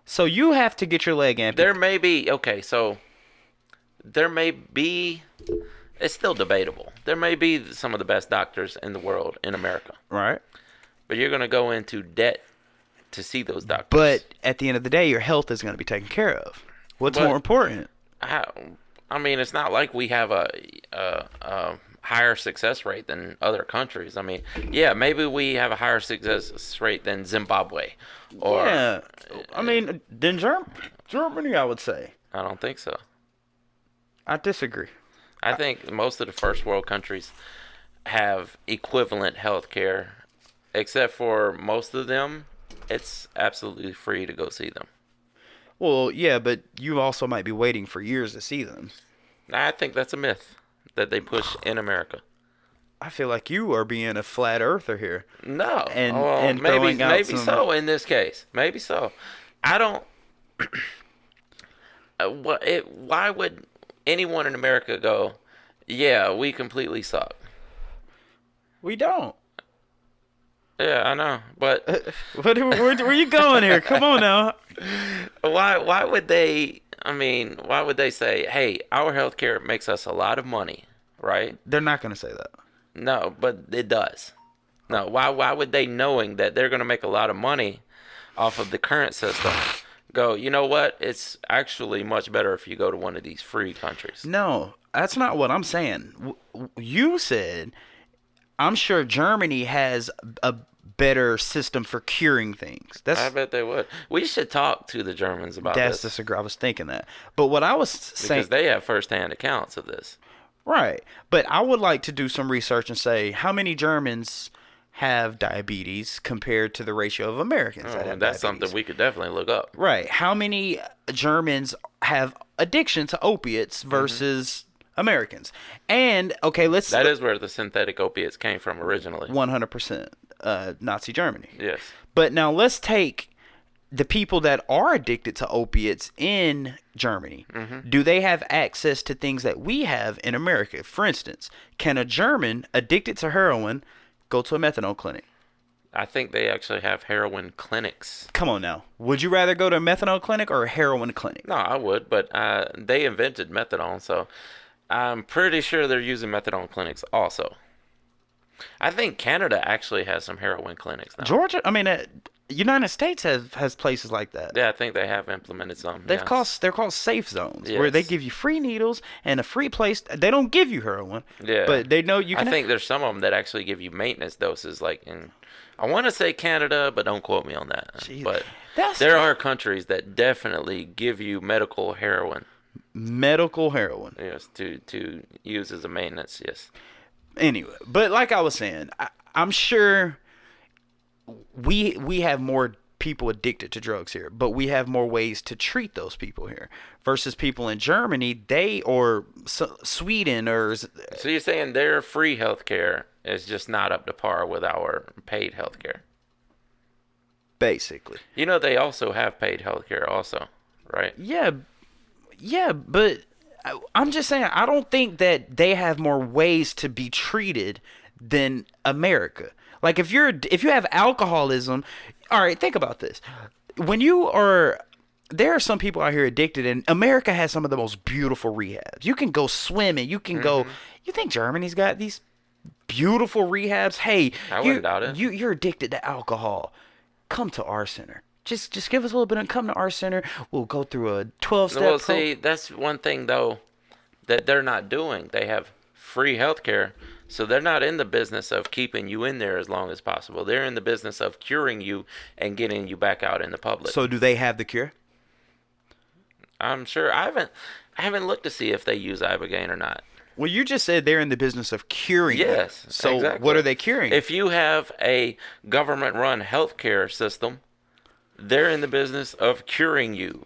So you have to get your leg amputated. There may be, it's still debatable. There may be some of the best doctors in the world in America. Right. But you're going to go into debt to see those doctors. But at the end of the day, your health is going to be taken care of. What's But- more important? I mean, it's not like we have a higher success rate than other countries. I mean, yeah, maybe we have a higher success rate than Zimbabwe. Or, yeah. I mean, then Germany, I would say. I don't think so. I disagree. I think most of the first world countries have equivalent health care, except for most of them, it's absolutely free to go see them. Well, yeah, but you also might be waiting for years to see them. I think that's a myth that they push in America. I feel like you are being a flat earther here. No, and maybe so in this case. Maybe so. I don't. Why would anyone in America go? Yeah, we completely suck. We don't. Yeah, I know, but where you going here? Come on now. Why would they? I mean, why would they say, "Hey, our healthcare makes us a lot of money," right? They're not going to say that. No, but it does. No, why would they, knowing that they're going to make a lot of money off of the current system, go, you know what? It's actually much better if you go to one of these free countries. No, that's not what I'm saying. You said, I'm sure Germany has a better system for curing things. I bet they would. We should talk to the Germans about this. Disagree. I was thinking that. But what I was saying... Because they have firsthand accounts of this. Right. But I would like to do some research and say, how many Germans have diabetes compared to the ratio of Americans that have that's diabetes? Something we could definitely look up. Right. How many Germans have addiction to opiates versus Americans? And, okay, That is where the synthetic opiates came from originally. 100%. Nazi Germany. Yes. But now let's take the people that are addicted to opiates in Germany. Do they have access to things that we have in America? For instance, can a German addicted to heroin go to a methadone clinic? I think they actually have heroin clinics. Come on now. Would you rather go to a methadone clinic or a heroin clinic? No, I would, but they invented methadone, so I'm pretty sure they're using methadone clinics also. I think Canada actually has some heroin clinics now. Georgia, United States has places like that. Yeah, I think they have implemented some. They're called safe zones, where Yes. they give you free needles and a free place. They don't give you heroin, but they know you can. I think there's some of them that actually give you maintenance doses, like in, I want to say Canada, but don't quote me on that. Jeez. But there are countries that definitely give you medical heroin. Medical heroin. Yes, to use as a maintenance. Yes. Anyway, but like I was saying, I'm sure we have more people addicted to drugs here, but we have more ways to treat those people here versus people in Germany, or Sweden, or... So you're saying their free healthcare is just not up to par with our paid healthcare? Basically. You know, they also have paid healthcare also, right? Yeah, but I'm just saying, I don't think that they have more ways to be treated than America. Like, if you have alcoholism, all right, think about this. There are some people out here addicted, and America has some of the most beautiful rehabs. You can go swimming. You can go. You think Germany's got these beautiful rehabs? Hey, I wouldn't doubt it. You're addicted to alcohol. Come to our center. Just give us a little bit and come to our center. We'll go through a 12-step. Well, see, that's one thing though that they're not doing. They have free healthcare. So they're not in the business of keeping you in there as long as possible. They're in the business of curing you and getting you back out in the public. So do they have the cure? I'm sure. I haven't looked to see if they use Ibogaine or not. Well, you just said they're in the business of curing. Yes. So exactly. What are they curing? If you have a government-run healthcare system, they're in the business of curing you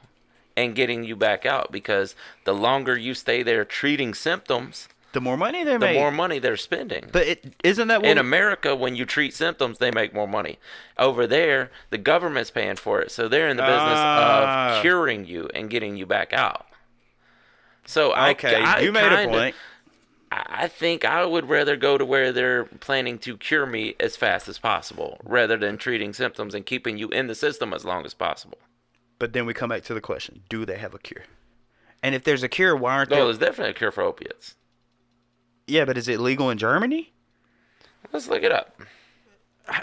and getting you back out, because the longer you stay there treating symptoms, the more money they the make. more money they're spending. But isn't that what... In America, when you treat symptoms, they make more money. Over there, the government's paying for it, so they're in the business of curing you and getting you back out. So you made a point. I think I would rather go to where they're planning to cure me as fast as possible, rather than treating symptoms and keeping you in the system as long as possible. But then we come back to the question: do they have a cure? And if there's a cure, why aren't they? Well, there's definitely a cure for opiates. Yeah, but is it legal in Germany? Let's look it up.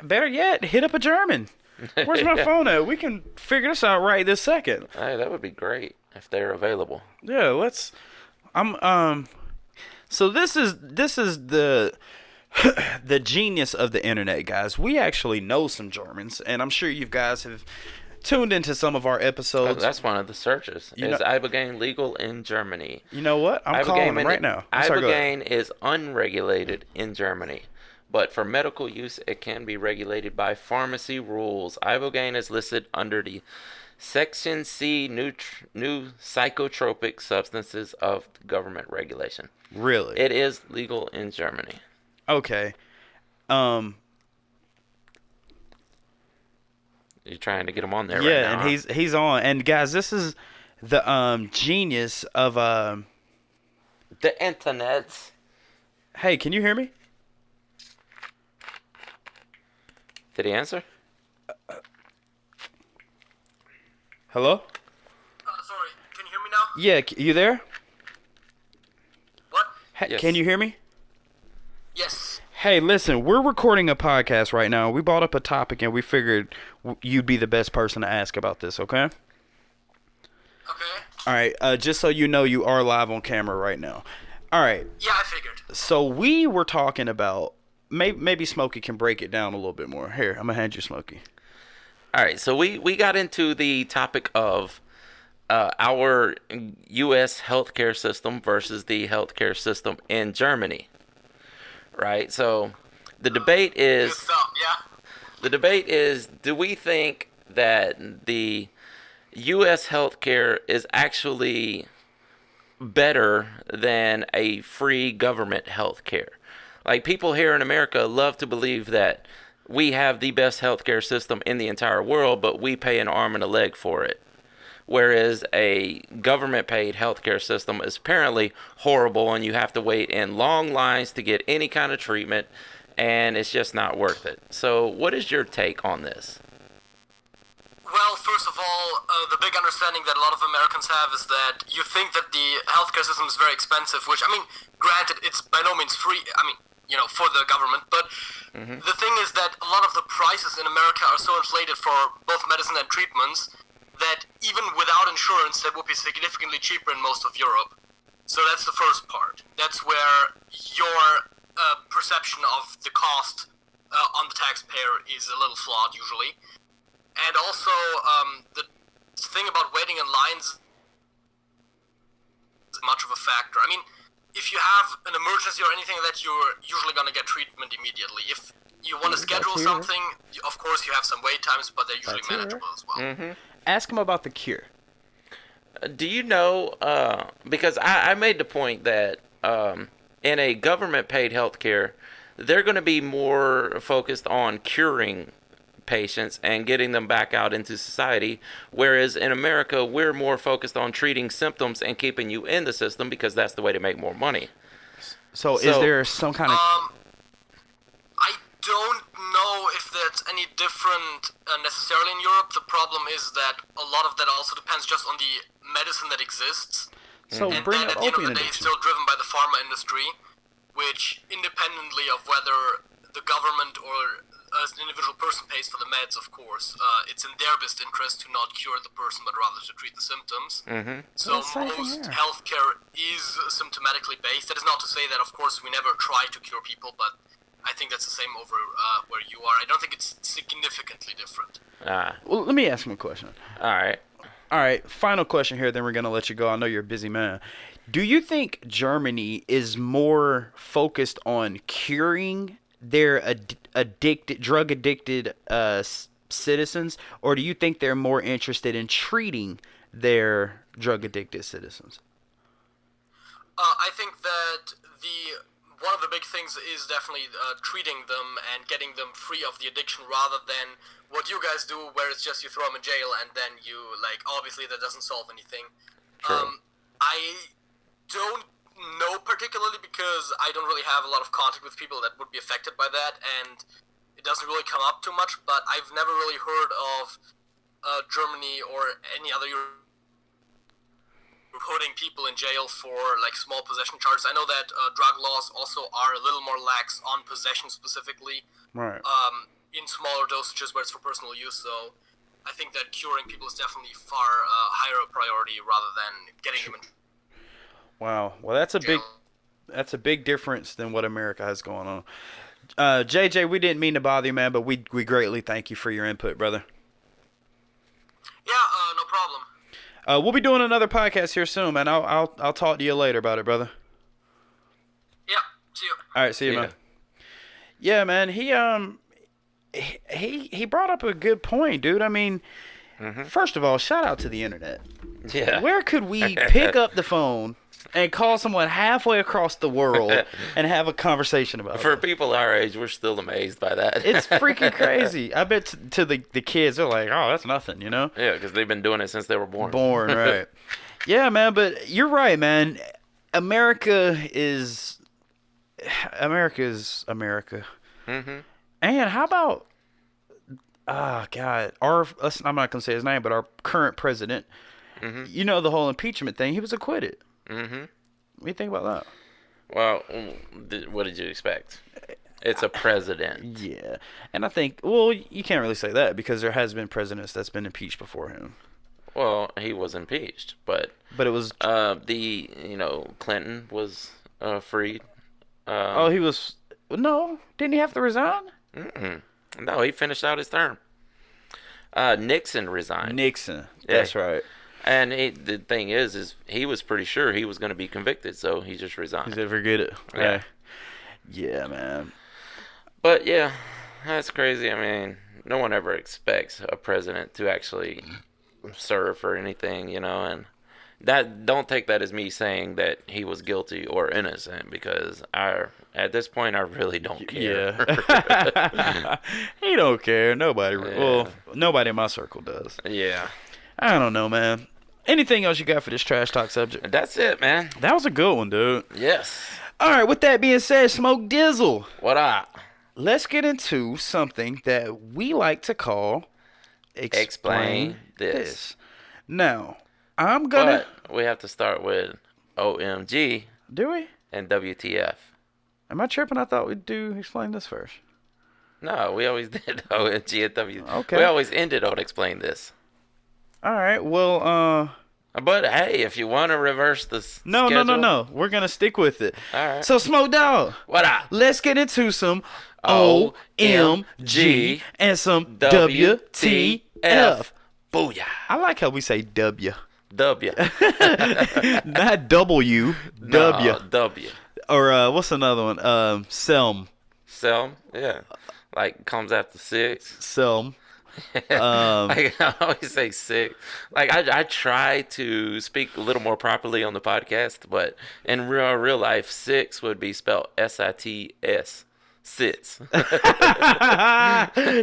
Better yet, hit up a German. Where's my phone at? We can figure this out right this second. Hey, that would be great if they're available. Yeah, let's. So this is the the genius of the internet, guys. We actually know some Germans, and I'm sure you guys have tuned into some of our Oh, episodes. that's one of the searches. You Is know- Ibogaine legal in Germany? You know what? I'm calling them right now. I'm sorry, go ahead. Ibogaine is unregulated in Germany, but for medical use, it can be regulated by pharmacy rules. Ibogaine is listed under the Section C new psychotropic substances of government regulation. Really? It is legal in Germany. Okay. You're trying to get him on there right Yeah, now. and huh? he's on. And guys, this is the genius of The internets. Hey, can you hear me? Did he answer? Hello? Sorry, can you hear me now? Yeah, you there? What? Hey, Yes. Can you hear me? Yes. Hey, listen, we're recording a podcast right now. We brought up a topic and we figured you'd be the best person to ask about this, okay? Okay. All right, just so you know, you are live on camera right now. All right, Yeah, I figured. so we were talking about, maybe Smokey can break it down a little bit more. Here, I'm going to hand you Smokey. All right, so we got into the topic of our U.S. healthcare system versus the healthcare system in Germany, right? So the debate Good is stuff, do we think that the U.S. healthcare is actually better than a free government healthcare? Like, people here in America love to believe that we have the best healthcare system in the entire world, but we pay an arm and a leg for it. Whereas a government-paid healthcare system is apparently horrible, and you have to wait in long lines to get any kind of treatment, and it's just not worth it. So what is your take on this? Well, first of all, the big understanding that a lot of Americans have is that you think that the healthcare system is very expensive, which, I mean, granted, it's by no means free, I mean, you know, for the government, but the thing is that a lot of the prices in America are so inflated for both medicine and treatments that even without insurance, that would be significantly cheaper in most of Europe. So that's the first part. That's where your perception of the cost on the taxpayer is a little flawed, usually. And also, the thing about waiting in lines is much of a factor. I mean, if you have an emergency or anything like that, you're usually going to get treatment immediately. If you want to schedule something, of course you have some wait times, but they're usually manageable as well. Ask him about the cure. Do you know, because I made the point that in a government-paid healthcare, they're going to be more focused on curing patients and getting them back out into society, whereas in America, we're more focused on treating symptoms and keeping you in the system because that's the way to make more money. So is there some kind of... I don't know if that's any different necessarily in Europe. The problem is that a lot of that also depends just on the medicine that exists. So And bring then up at the end of opiate the day, it's addiction. still driven by the pharma industry, which independently of whether the government or as an individual person pays for the meds, of course, it's in their best interest to not cure the person, but rather to treat the symptoms. So Well, same thing most here. healthcare is symptomatically based. That is not to say that, of course, we never try to cure people, but I think that's the same over where you are. I don't think it's significantly different. Well, let me ask him a question. All right. All right, final question here, then we're going to let you go. I know you're a busy man. Do you think Germany is more focused on curing their drug-addicted citizens, or do you think they're more interested in treating their drug-addicted citizens? I think that one of the big things is definitely treating them and getting them free of the addiction rather than what you guys do, where it's just you throw them in jail and then you, like, obviously that doesn't solve anything. True. I don't know particularly because I don't really have a lot of contact with people that would be affected by that, and it doesn't really come up too much, but I've never really heard of Germany or any other Europe putting people in jail for like small possession charges. I know that drug laws also are a little more lax on possession specifically, Right. in smaller dosages where it's for personal use. So I think that curing people is definitely far higher a priority rather than getting them in Wow. Well, that's a jail. That's a big difference than what America has going on. JJ, we didn't mean to bother you, man, but we greatly thank you for your input, brother. Yeah, no problem. We'll be doing another podcast here soon, man. I'll talk to you later about it, brother. Yeah, see you. All right, see you, man. Yeah, man. He brought up a good point, dude. I mean, first of all, shout out to the internet. Yeah. Where could we pick up the phone and call someone halfway across the world and have a conversation about it? For people our age, we're still amazed by that. It's freaking crazy. I bet to the kids, they're like, oh, that's nothing, you know? Yeah, because they've been doing it since they were born. Right. Yeah, man, but you're right, man. America is America. Mm-hmm. And how about, God, I'm not going to say his name, but our current president, you know, the whole impeachment thing, he was acquitted. Mm-hmm. What do you think about that? Well, what did you expect? It's a president. Yeah. And I think, well, you can't really say that because there has been presidents that's been impeached before him. Well, he was impeached, but it was Clinton was freed. he was didn't he have to resign? No, he finished out his term. Nixon resigned. That's right. And the thing is he was pretty sure he was going to be convicted, so he just resigned. He said, forget it. Yeah, man. But yeah, that's crazy. I mean, no one ever expects a president to actually serve for anything, you know, and don't take that as me saying that he was guilty or innocent, because at this point I really don't care. Yeah. He don't care. Nobody. Yeah. Well, nobody in my circle does. Yeah. I don't know, man. Anything else you got for this trash talk subject? That's it, man. That was a good one, dude. Yes. All right, with that being said, Smoke Dizzle. What up? Let's get into something that we like to call Explain This. Now, I'm gonna... But we have to start with OMG. Do we? And WTF. Am I tripping? I thought we'd do Explain This first. No, we always did OMG and WTF. Okay. We always ended on Explain This. All right, well, But hey, if you want to reverse the No. We're going to stick with it. All right. So, Smoke Dog. What up? Let's get into some OMG and some WTF. Booyah. I like how we say W. W. Not W. W. No, W. Or what's another one? Selm. Selm? Yeah. Like comes after 6. Selm. Like I always say 6. Like I try to speak a little more properly on the podcast, but in real life, 6 would be spelled SITS. Sits.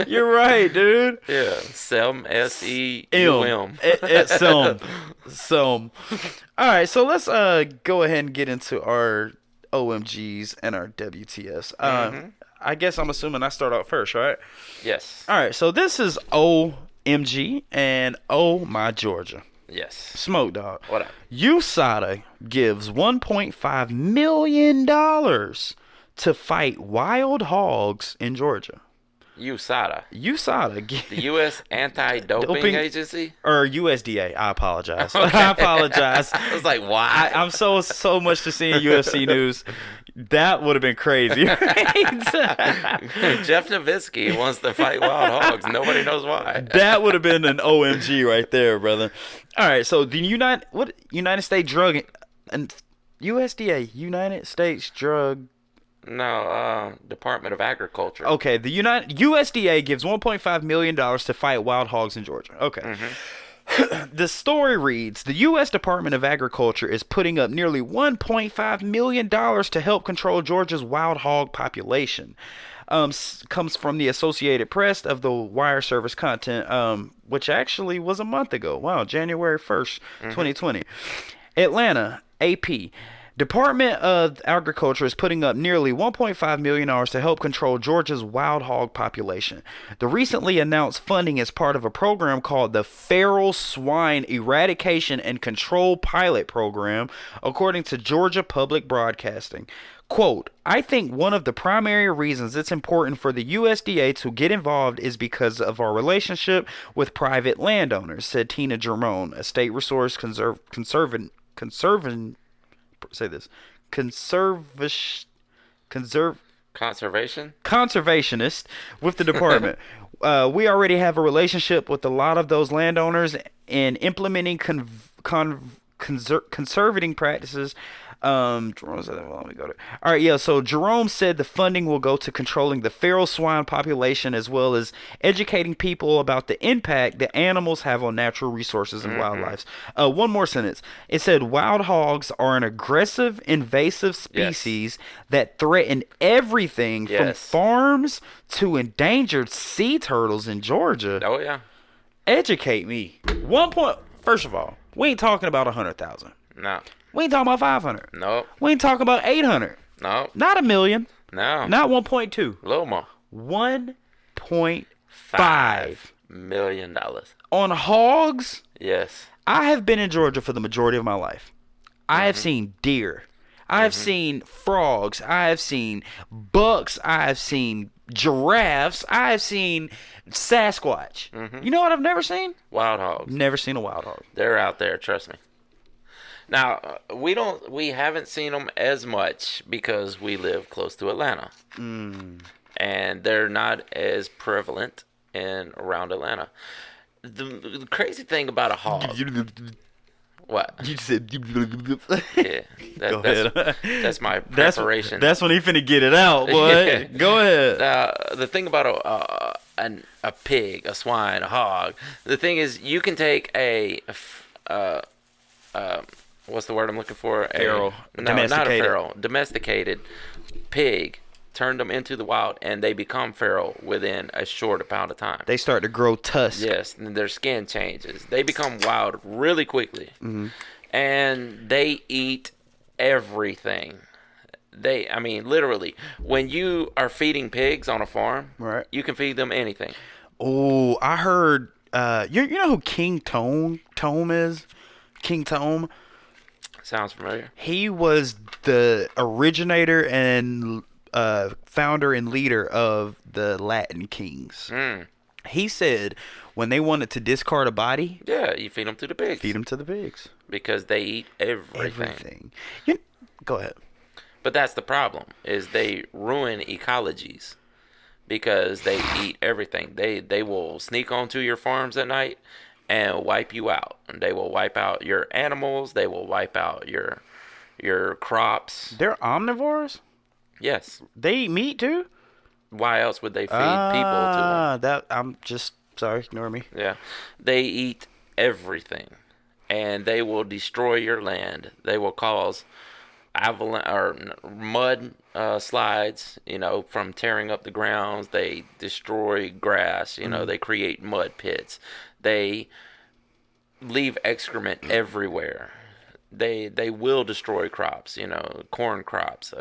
You're right, dude. Yeah. Selm. SEUM. Selm. All right, so let's go ahead and get into our OMGs and our WTS. I guess I'm assuming I start out first, right? Yes. All right, so this is OMG and Oh My Georgia. Yes. Smoke Dog. What up? USADA gives $1.5 million to fight wild hogs in Georgia. USADA. The U.S. Anti-Doping Agency? Or USDA. I apologize. Okay. I apologize. I was like, why? I'm so much to see in UFC news. That would have been crazy. Right? Jeff Nowitzki wants to fight wild hogs. Nobody knows why. That would have been an OMG right there, brother. All right, so the United States Drug and USDA, United States Drug. No, Department of Agriculture. Okay, the USDA gives $1.5 million to fight wild hogs in Georgia. Okay. Mm-hmm. The story reads, the U.S. Department of Agriculture is putting up nearly $1.5 million to help control Georgia's wild hog population. Comes from the Associated Press of the wire service content, which actually was a month ago. Wow, January 1st, 2020. Atlanta, AP. Department of Agriculture is putting up nearly $1.5 million to help control Georgia's wild hog population. The recently announced funding is part of a program called the Feral Swine Eradication and Control Pilot Program, according to Georgia Public Broadcasting. Quote, I think one of the primary reasons it's important for the USDA to get involved is because of our relationship with private landowners, said Tina Jerome, a state resource conservationist with the department. We already have a relationship with a lot of those landowners in implementing conserving practices. Jerome said, well, let me go to. All right, yeah. So Jerome said the funding will go to controlling the feral swine population as well as educating people about the impact that animals have on natural resources and wildlife. One more sentence. It said wild hogs are an aggressive, invasive species that threaten everything from farms to endangered sea turtles in Georgia. Oh yeah. Educate me. First of all, we ain't talking about 100,000. No. We ain't talking about 500. No. We ain't talking about 800. No. Not a million. No. Not 1.2. A little more. $1.5 million. On hogs? Yes. I have been in Georgia for the majority of my life. I have seen deer. I have seen frogs. I have seen bucks. I have seen giraffes. I have seen Sasquatch. You know what I've never seen? Wild hogs. Never seen a wild hog. They're out there, trust me. Now, we haven't seen them as much because we live close to Atlanta. And they're not as prevalent around Atlanta. The crazy thing about a hog. What? You said. Yeah. Go ahead. That's my preparation. That's when he finna get it out, boy. Yeah. Go ahead. The thing about a pig, a swine, a hog, the thing is you can take what's the word I'm looking for? Feral. No, not a feral. Domesticated pig. Turn them into the wild, and they become feral within a short amount of time. They start to grow tusks. Yes, and their skin changes. They become wild really quickly, and they eat everything. Literally, when you are feeding pigs on a farm, right, you can feed them anything. Oh, I heard. You know who King Tome is? King Tome. Sounds familiar. He was the originator and founder and leader of the Latin Kings. He said when they wanted to discard a body, you feed them to the pigs. Feed them to the pigs because they eat everything. Go ahead. But that's the problem, is they ruin ecologies because they eat everything. They will sneak onto your farms at night and wipe you out. And they will wipe out your animals. They will wipe out your crops. They're omnivores? Yes. They eat meat too? Why else would they feed people to them? I'm just sorry, ignore me. Yeah. They eat everything. And they will destroy your land. They will cause mud slides, from tearing up the grounds. They destroy grass, they create mud pits. They leave excrement everywhere. They will destroy crops, corn crops,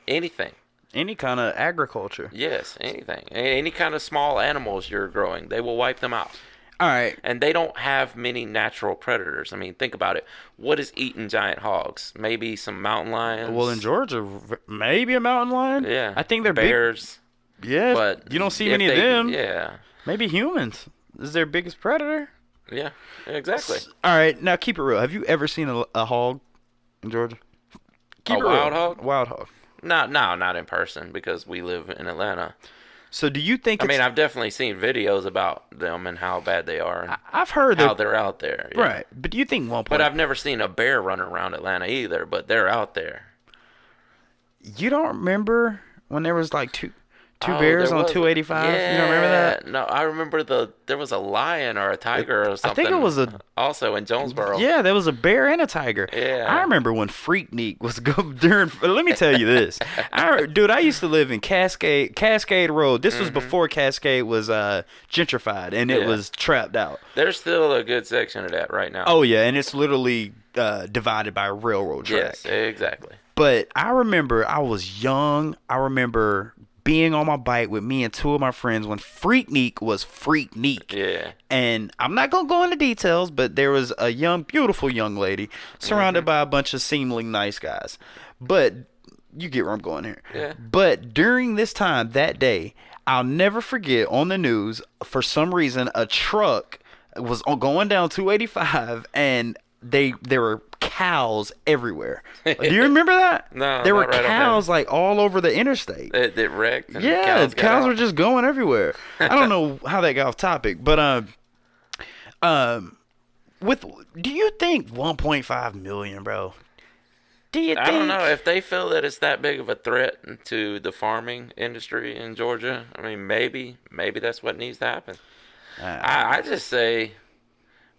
anything. Any kind of agriculture. Yes, anything. Any kind of small animals you're growing, they will wipe them out. All right. And they don't have many natural predators. I mean, think about it. What is eating giant hogs? Maybe some mountain lions? Well, in Georgia, maybe a mountain lion? Yeah. I think they're bears. Big. Yeah, but you don't see many of them. Yeah. Maybe humans. Is their biggest predator? Yeah, exactly. All right, now keep it real. Have you ever seen a hog in Georgia? A wild hog? Wild hog. No, not in person because we live in Atlanta. So do you think? I've definitely seen videos about them and how bad they are. I've heard how they're out there. Yeah. Right, but do you think one point? But I've never seen a bear running around Atlanta either. But they're out there. You don't remember when there was like two bears on 285? Yeah, you don't remember that? No, I remember there was a lion or a tiger or something. I think it was also in Jonesboro. Yeah, there was a bear and a tiger. Yeah. I remember when Freaknik was during. Let me tell you this, I used to live in Cascade Road. This was before Cascade was gentrified and it was trapped out. There's still a good section of that right now. Oh yeah, and it's literally divided by a railroad track. Yes, exactly. But I remember I was young. I remember being on my bike with me and two of my friends when Freaknik was Freaknik. Yeah. And I'm not going to go into details, but there was a beautiful young lady surrounded by a bunch of seemingly nice guys. But you get where I'm going here. Yeah. But during this time, that day, I'll never forget on the news, for some reason, a truck was going down 285 and they were cows everywhere. Do you remember that? No, there were not right cows like all over the interstate. It wrecked. And Yeah, got cows out. were just going everywhere. I don't know how that got off topic, but do you think 1.5 million, bro? Do you think? I don't know if they feel that it's that big of a threat to the farming industry in Georgia. I mean, maybe that's what needs to happen. I just say,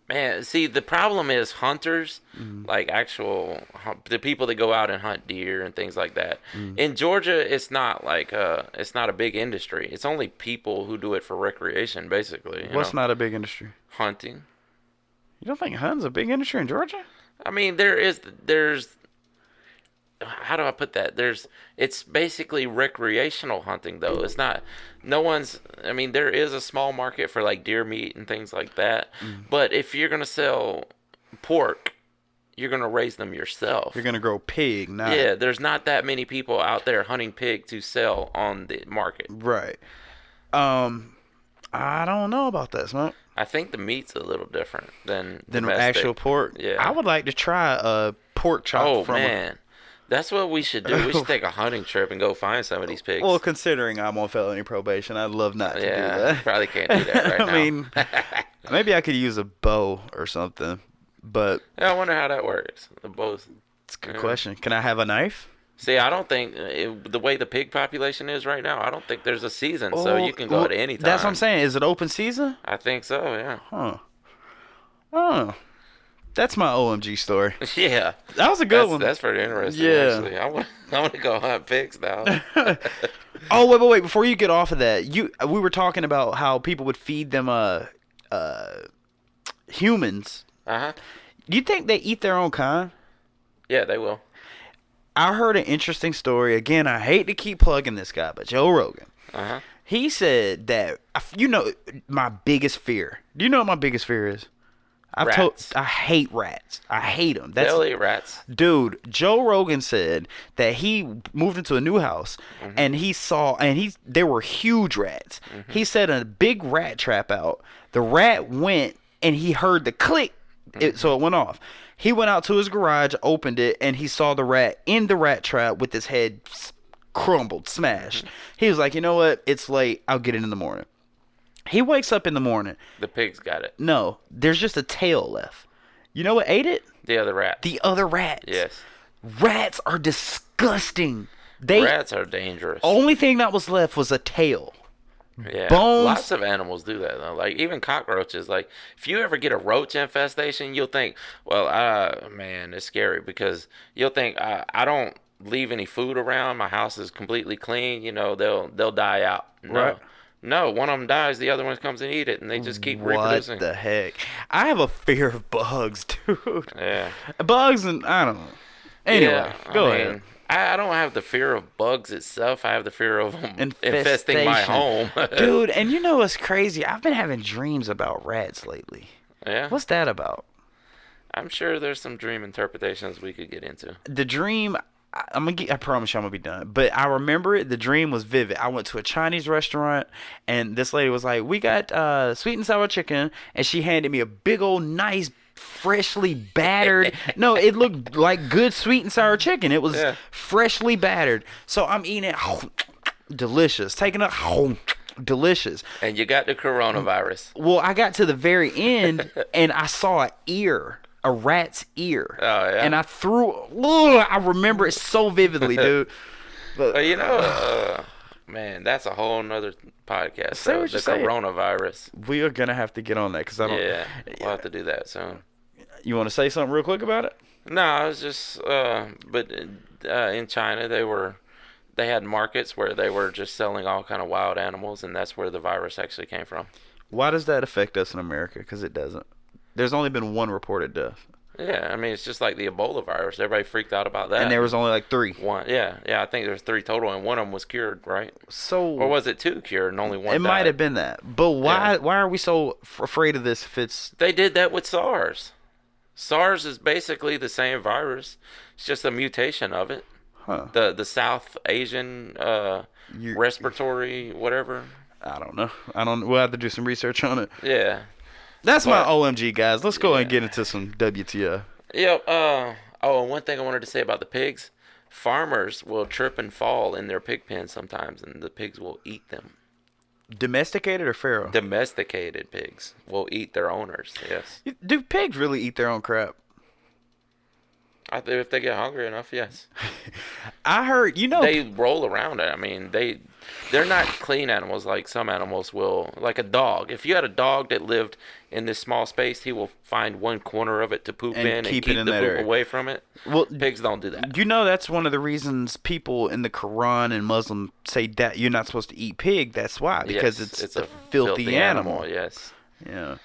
man, see, the problem is hunters, like the people that go out and hunt deer and things like that. In Georgia, it's not like it's not a big industry. It's only people who do it for recreation, basically. What's not a big industry? Hunting. You don't think hunting's a big industry in Georgia? I mean, there's how do I put that? It's basically recreational hunting though. It's not, I mean, there is a small market for like deer meat and things like that. But if you're going to sell pork, you're going to raise them yourself. You're going to grow pig, not. Yeah, there's not that many people out there hunting pig to sell on the market. Right. I don't know about that, Smoke. I think the meat's a little different than domestic. Actual pork. Yeah. I would like to try a pork chop. Oh, man. That's what we should do. We should take a hunting trip and go find some of these pigs. Well, considering I'm on felony probation, I'd love not to do that. Probably can't do that right now. I mean, maybe I could use a bow or something, but Yeah, I wonder how that works. Both. it's a good question. Can I have a knife? See, I don't think the way the pig population is right now, I don't think there's a season, so you can go at any time. That's what I'm saying. Is it open season? I think so, yeah. Huh. Oh. That's my OMG story. Yeah. That was a good one. That's pretty interesting, Yeah. actually. I want to go hunt pigs now. Oh, wait. Before you get off of that, we were talking about how people would feed them humans. Uh-huh. Do you think they eat their own kind? Yeah, they will. I heard an interesting story. Again, I hate to keep plugging this guy, but Joe Rogan. Uh-huh. He said that, my biggest fear. Do you know what my biggest fear is? Rats. I hate rats. I hate them. They'll eat rats. Dude, Joe Rogan said that he moved into a new house and he saw, there were huge rats. He set a big rat trap out. The rat went and he heard the click, so it went off. He went out to his garage, opened it, and he saw the rat in the rat trap with his head crumbled, smashed. He was like, you know what? It's late. I'll get it in the morning. He wakes up in the morning. The pigs got it. No, there's just a tail left. You know what ate it? The other rat. The other rats. Yes. Rats are disgusting. Rats are dangerous. Only thing that was left was a tail. Yeah. Bones. Lots of animals do that, though. Like, even cockroaches. Like, if you ever get a roach infestation, you'll think, well, man, it's scary because you'll think, I don't leave any food around. My house is completely clean. They'll die out. No. Right. No, one of them dies, the other one comes and eat it, and they just keep reproducing. What the heck? I have a fear of bugs, dude. Yeah. Bugs and, I don't know. Anyway, Yeah, go I ahead. mean, I don't have the fear of bugs itself. I have the fear of them infesting my home. Dude, and you know what's crazy? I've been having dreams about rats lately. Yeah. What's that about? I'm sure there's some dream interpretations we could get into. The dream, I promise you I'm gonna be done. But I remember it. The dream was vivid. I went to a Chinese restaurant, and this lady was like, "We got sweet and sour chicken," and she handed me a big old nice, freshly battered. No, it looked like good sweet and sour chicken. It was freshly battered. So I'm eating it, delicious. Taking it, delicious. And you got the coronavirus. Well, I got to the very end, and I saw an ear. A rat's ear. Oh, yeah. And I I remember it so vividly, dude. But, Man, that's a whole nother podcast. Say what the you say. coronavirus. we are going to have to get on that because I don't. Yeah, we'll have to do that soon. You want to say something real quick about it? No, I was just, but in China, they had markets where they were just selling all kind of wild animals, and that's where the virus actually came from. Why does that affect us in America? Because it doesn't. There's only been one reported death. Yeah, I mean, it's just like the Ebola virus. Everybody freaked out about that. And there was only like 3. One, yeah, I think there's 3 total, and one of them was cured, right? So. Or was it 2 cured and only one It died? might have been that. But why are we so afraid of this if it's. They did that with SARS. SARS is basically the same virus. It's just a mutation of it. Huh. The South Asian respiratory whatever. I don't know. We'll have to do some research on it. Yeah. That's my OMG, guys. Let's go and get into some WTF. Yep. And one thing I wanted to say about the pigs: farmers will trip and fall in their pig pen sometimes, and the pigs will eat them. Domesticated or feral? Domesticated pigs will eat their owners. Yes. Do pigs really eat their own crap? If they get hungry enough, yes. I heard, They roll around it. I mean, they're not clean animals like some animals will. Like a dog. If you had a dog that lived in this small space, he will find one corner of it to poop And in and keep keep it in the that poop area. away from it. Well, Pigs don't do that. that's one of the reasons people in the Quran and Muslim say that you're not supposed to eat pig. That's why, because Yes, it's a a filthy animal. Yes. Yeah.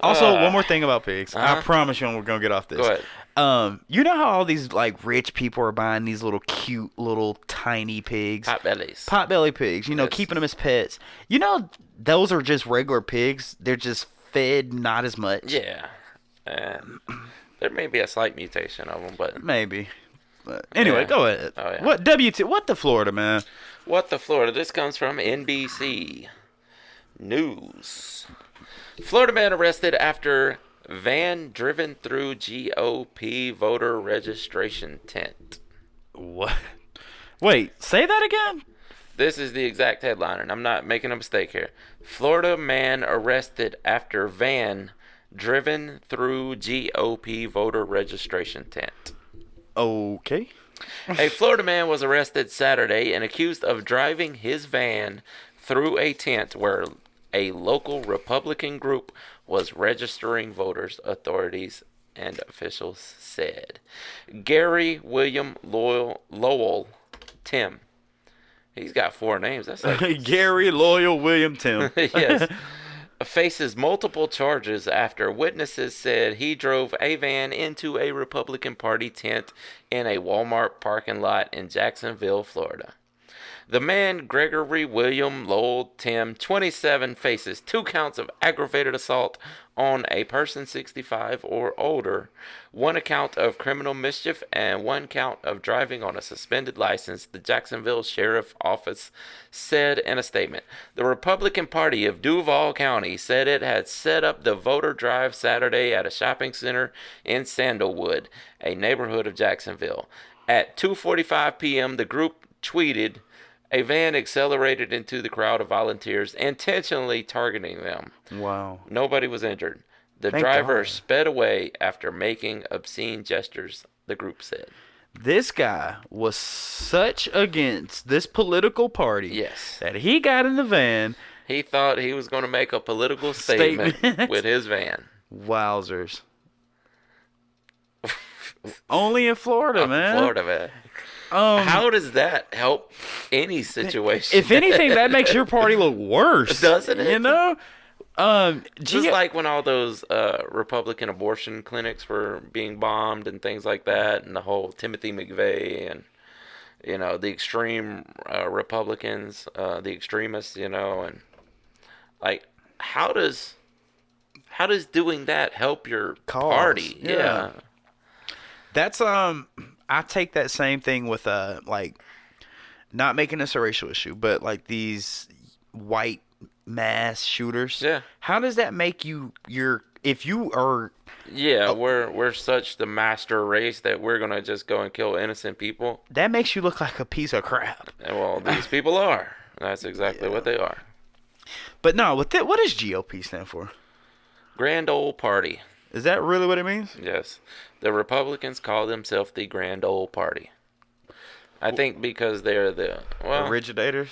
Also, one more thing about pigs. I promise you, we're gonna get off this. Go ahead. You know how all these like rich people are buying these little cute little tiny pigs, Potbelly pigs. Yes. Keeping them as pets. Those are just regular pigs. They're just fed not as much. Yeah. And there may be a slight mutation of them, but Maybe. But anyway, Yeah. go ahead. Oh, yeah. What What the Florida, man? what the Florida? This comes from NBC News. Florida man arrested after van driven through GOP voter registration tent. What? Wait, say that again? This is the exact headline, and I'm not making a mistake here. Florida man arrested after van driven through GOP voter registration tent. Okay. A Florida man was arrested Saturday and accused of driving his van through a tent where a local Republican group was registering voters, authorities and officials said. Gary William Lowell Tim. He's got 4 names. That's like Gary Loyal William Tim. yes. Faces multiple charges after witnesses said he drove a van into a Republican Party tent in a Walmart parking lot in Jacksonville, Florida. The man, Gregory William Lowell Tim, 27, faces 2 counts of aggravated assault on a person 65 or older, 1 account of criminal mischief, and 1 count of driving on a suspended license, the Jacksonville Sheriff's Office said in a statement. The Republican Party of Duval County said it had set up the voter drive Saturday at a shopping center in Sandalwood, a neighborhood of Jacksonville. At 2:45 p.m., the group tweeted, "A van accelerated into the crowd of volunteers, intentionally targeting them. Wow. Nobody was injured. The Thank driver God. sped away after making obscene gestures," the group said. This guy was such against this political party Yes. that he got in the van. He thought he was going to make a political statement Statement. with his van. Wowzers. Only in Florida, man. Florida, man. How does that help any situation? If anything, that makes your party look worse. Doesn't it? You know? Just like when all those Republican abortion clinics were being bombed and things like that, and the whole Timothy McVeigh and, the extreme Republicans, the extremists, and like, how does doing that help your Cause. party? Yeah. That's I take that same thing with like not making this a racial issue, but like these white mass shooters. Yeah. How does that make if you are Yeah, we're such the master race that we're gonna just go and kill innocent people. that makes you look like a piece of crap. And well, these people are. That's exactly what they are. But no, what does GOP stand for? Grand Old Party. Is that really what it means? Yes. The Republicans call themselves the Grand Old Party. I think because they're Originators?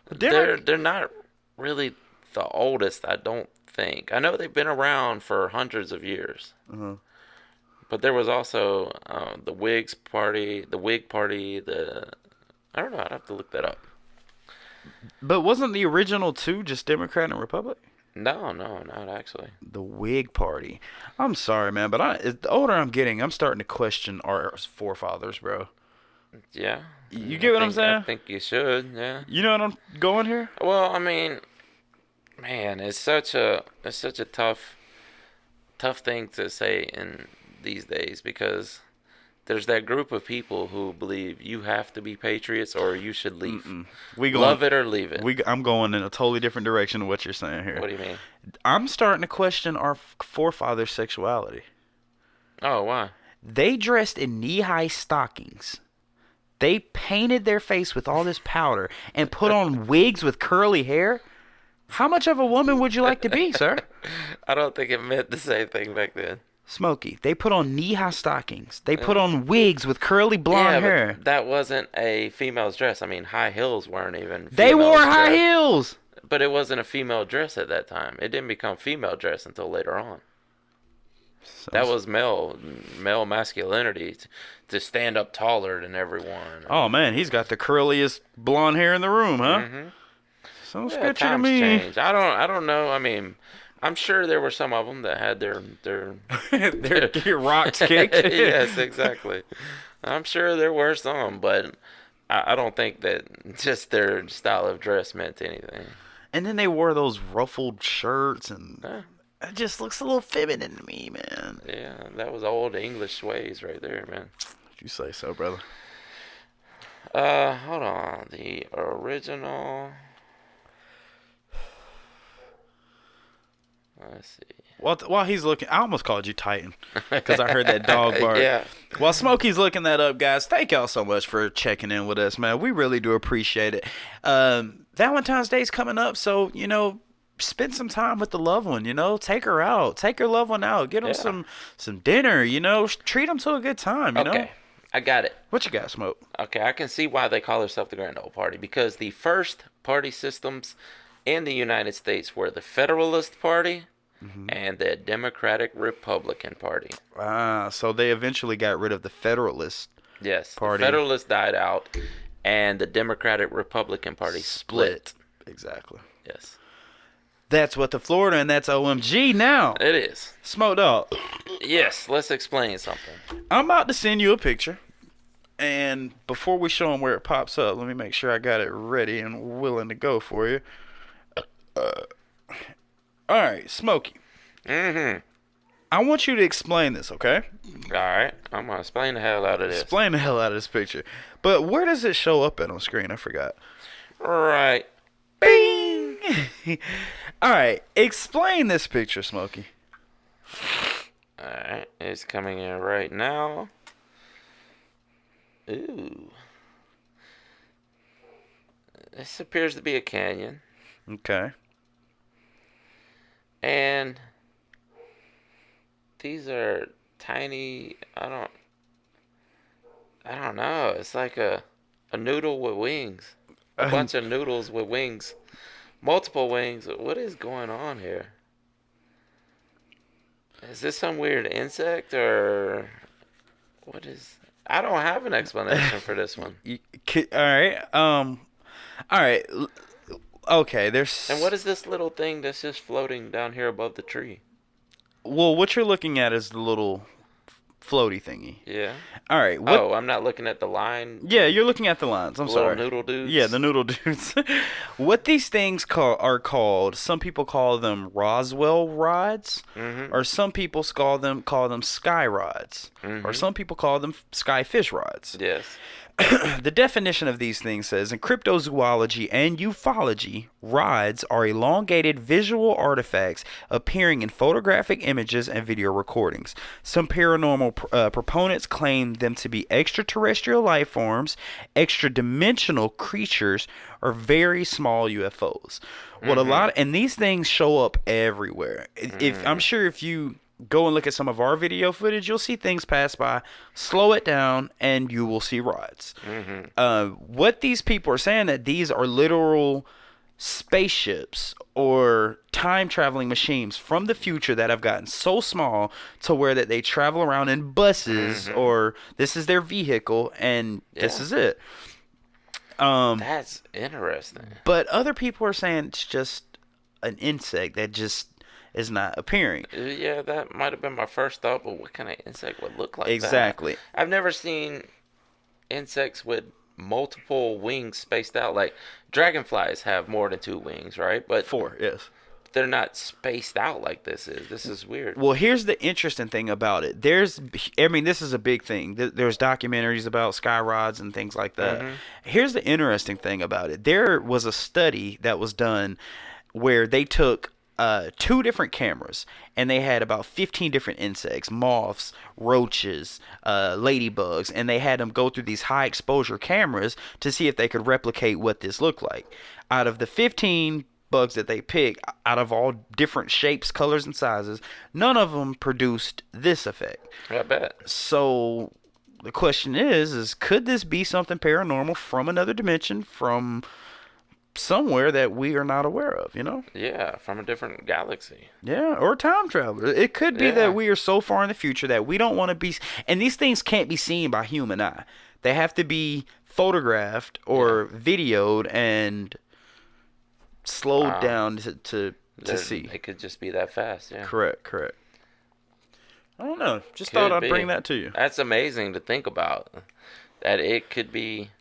they're not really the oldest, I don't think. I know they've been around for hundreds of years. Uh-huh. But there was also the Whig Party, I don't know, I'd have to look that up. But wasn't the original 2 just Democrat and Republic? No, not actually. The Whig Party. I'm sorry, man, but the older I'm getting, I'm starting to question our forefathers, bro. Yeah. You get what I'm saying? I think you should, yeah. You know what I'm going here? Well, I mean, man, it's such a tough thing to say in these days, because there's that group of people who believe you have to be patriots or you should leave. Love it or leave it. I'm going in a totally different direction than what you're saying here. What do you mean? I'm starting to question our forefathers' sexuality. Oh, why? They dressed in knee-high stockings. They painted their face with all this powder and put on wigs with curly hair. How much of a woman would you like to be, sir? I don't think it meant the same thing back then. Smokey, they put on knee-high stockings. They put on wigs with curly blonde hair. But that wasn't a female's dress. I mean, high heels weren't even They wore female's high dress. heels. But it wasn't a female dress at that time. It didn't become female dress until later on. That was male masculinity to stand up taller than everyone. Oh, man, he's got the curliest blonde hair in the room, huh? Mm-hmm. Sounds Yeah, sketchy to times me. changed. I don't know. I mean, I'm sure there were some of them that had their Their rocks kicked. Yes, exactly. I'm sure there were some, but I don't think that just their style of dress meant anything. And then they wore those ruffled shirts, and Huh? it just looks a little feminine to me, man. Yeah, that was old English ways right there, man. If you say so, brother. Hold on. The original. Let's see. While he's looking, I almost called you Titan because I heard that dog bark. Yeah. While Smokey's looking that up, guys, thank y'all so much for checking in with us, man. We really do appreciate it. Valentine's Day's coming up, so, you know, spend some time with the loved one, you know. Take her out. Take your loved one out. Get them some dinner, you know. Treat them to a good time, you know. Okay. I got it. What you got, Smoke? Okay, I can see why they call themselves the Grand Ole Party, because the first party systems in the United States were the Federalist Party and the Democratic Republican Party. So they eventually got rid of the Federalist Yes, Party. the Federalists died out, and the Democratic Republican Party split. Exactly. Yes, That's what the Florida, and that's OMG now. it is. Smoke Dog. Yes, let's explain something. I'm about to send you a picture. And before we show them where it pops up, let me make sure I got it ready and willing to go for you. All right, Smokey. Mm-hmm. I want you to explain this, okay? All right, I'm going to explain the hell out of this. Explain the hell out of this picture. But where does it show up at on screen? I forgot. Right. Bing! All right, explain this picture, Smokey. All right, it's coming in right now. Ooh. This appears to be a canyon. Okay. And these are tiny, I don't know. It's like a noodle with wings. A bunch of noodles with wings. Multiple wings. What is going on here? Is this some weird insect or what is... I don't have an explanation for this one. All right. Okay, there's... And what is this little thing that's just floating down here above the tree? Well, what you're looking at is the little floaty thingy. Yeah. All right. Oh, I'm not looking at the line. Yeah, you're looking at the lines. I'm Little sorry. noodle dudes? Yeah, the noodle dudes. What these things are called, some people call them Roswell rods, or some people call them sky rods, or some people call them sky fish rods. Yes. The definition of these things says, in cryptozoology and ufology, rods are elongated visual artifacts appearing in photographic images and video recordings. Some paranormal proponents claim them to be extraterrestrial life forms, extra-dimensional creatures, or very small UFOs. And these things show up everywhere. I'm sure if you go and look at some of our video footage, you'll see things pass by, slow it down, and you will see rods. What these people are saying, that these are literal spaceships or time-traveling machines from the future that have gotten so small to where that they travel around in buses, or this is their vehicle, and this is it. That's interesting. But other people are saying it's just an insect that just is not appearing. Yeah, that might have been my first thought, but what kind of insect would look like Exactly. that? I've never seen insects with multiple wings spaced out. Like, dragonflies have more than 2 wings, right? But 4, yes. they're not spaced out like this is. This is weird. Well, here's the interesting thing about it. This is a big thing. There's documentaries about sky rods and things like that. Here's the interesting thing about it. There was a study that was done where they took 2 different cameras, and they had about 15 different insects, moths, roaches, ladybugs, and they had them go through these high exposure cameras to see if they could replicate what this looked like. Out of the 15 bugs that they picked, out of all different shapes, colors, and sizes, none of them produced this effect. I bet. So the question is could this be something paranormal from another dimension, from somewhere that we are not aware of, you know? Yeah, from a different galaxy. Yeah, or time traveler. It could be Yeah. that we are so far in the future that we don't want to be, and these things can't be seen by human eye. They have to be photographed or videoed and slowed down to see. It could just be that fast, yeah. Correct. I don't know. Just Could thought I'd be. bring that to you. That's amazing to think about. That it could be,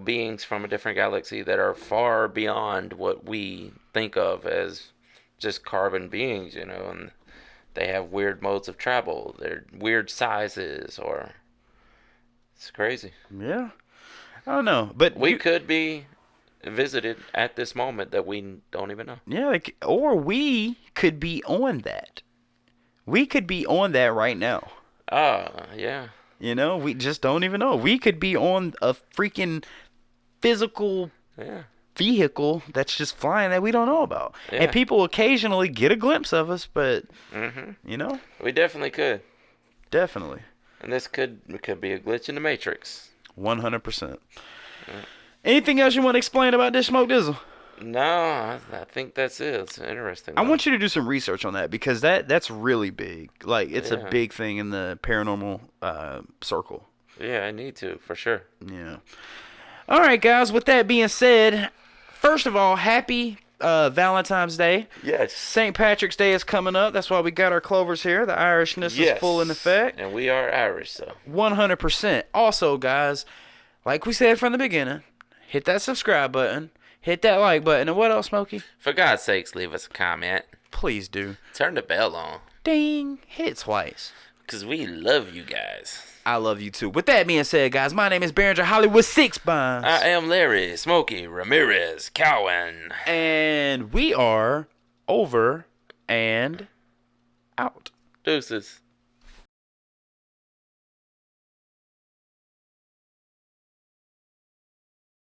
beings from a different galaxy that are far beyond what we think of as just carbon beings, and they have weird modes of travel. They're weird sizes, or it's crazy. Yeah. I don't know. But We could be visited at this moment that we don't even know. yeah, or we could be on that. We could be on that right now. Yeah. We just don't even know. We could be on a freaking physical Yeah. vehicle that's just flying that we don't know about. Yeah. And people occasionally get a glimpse of us, but, We definitely could. definitely. And this could be a glitch in the Matrix. 100%. Anything else you want to explain about this, Smoke Dizzle? No, I think that's it. It's interesting. I want you to do some research on that because that's really big. Like, it's a Yeah. big thing in the paranormal circle. Yeah, I need to, for sure. Yeah. All right, guys. With that being said, first of all, happy Valentine's Day. Yes. St. Patrick's Day is coming up. That's why we got our clovers here. The Irishness is full in effect. And we are Irish, so. 100%. Also, guys, like we said from the beginning, hit that subscribe button, hit that like button, and what else, Smokey? For God's sakes, leave us a comment. Please do. Turn the bell on. Ding. Hit it twice. Because we love you guys. I love you too. With that being said, guys, my name is Behringer Hollywood 6 Bonds. I am Larry Smokey Ramirez Cowan. And we are over and out. Deuces.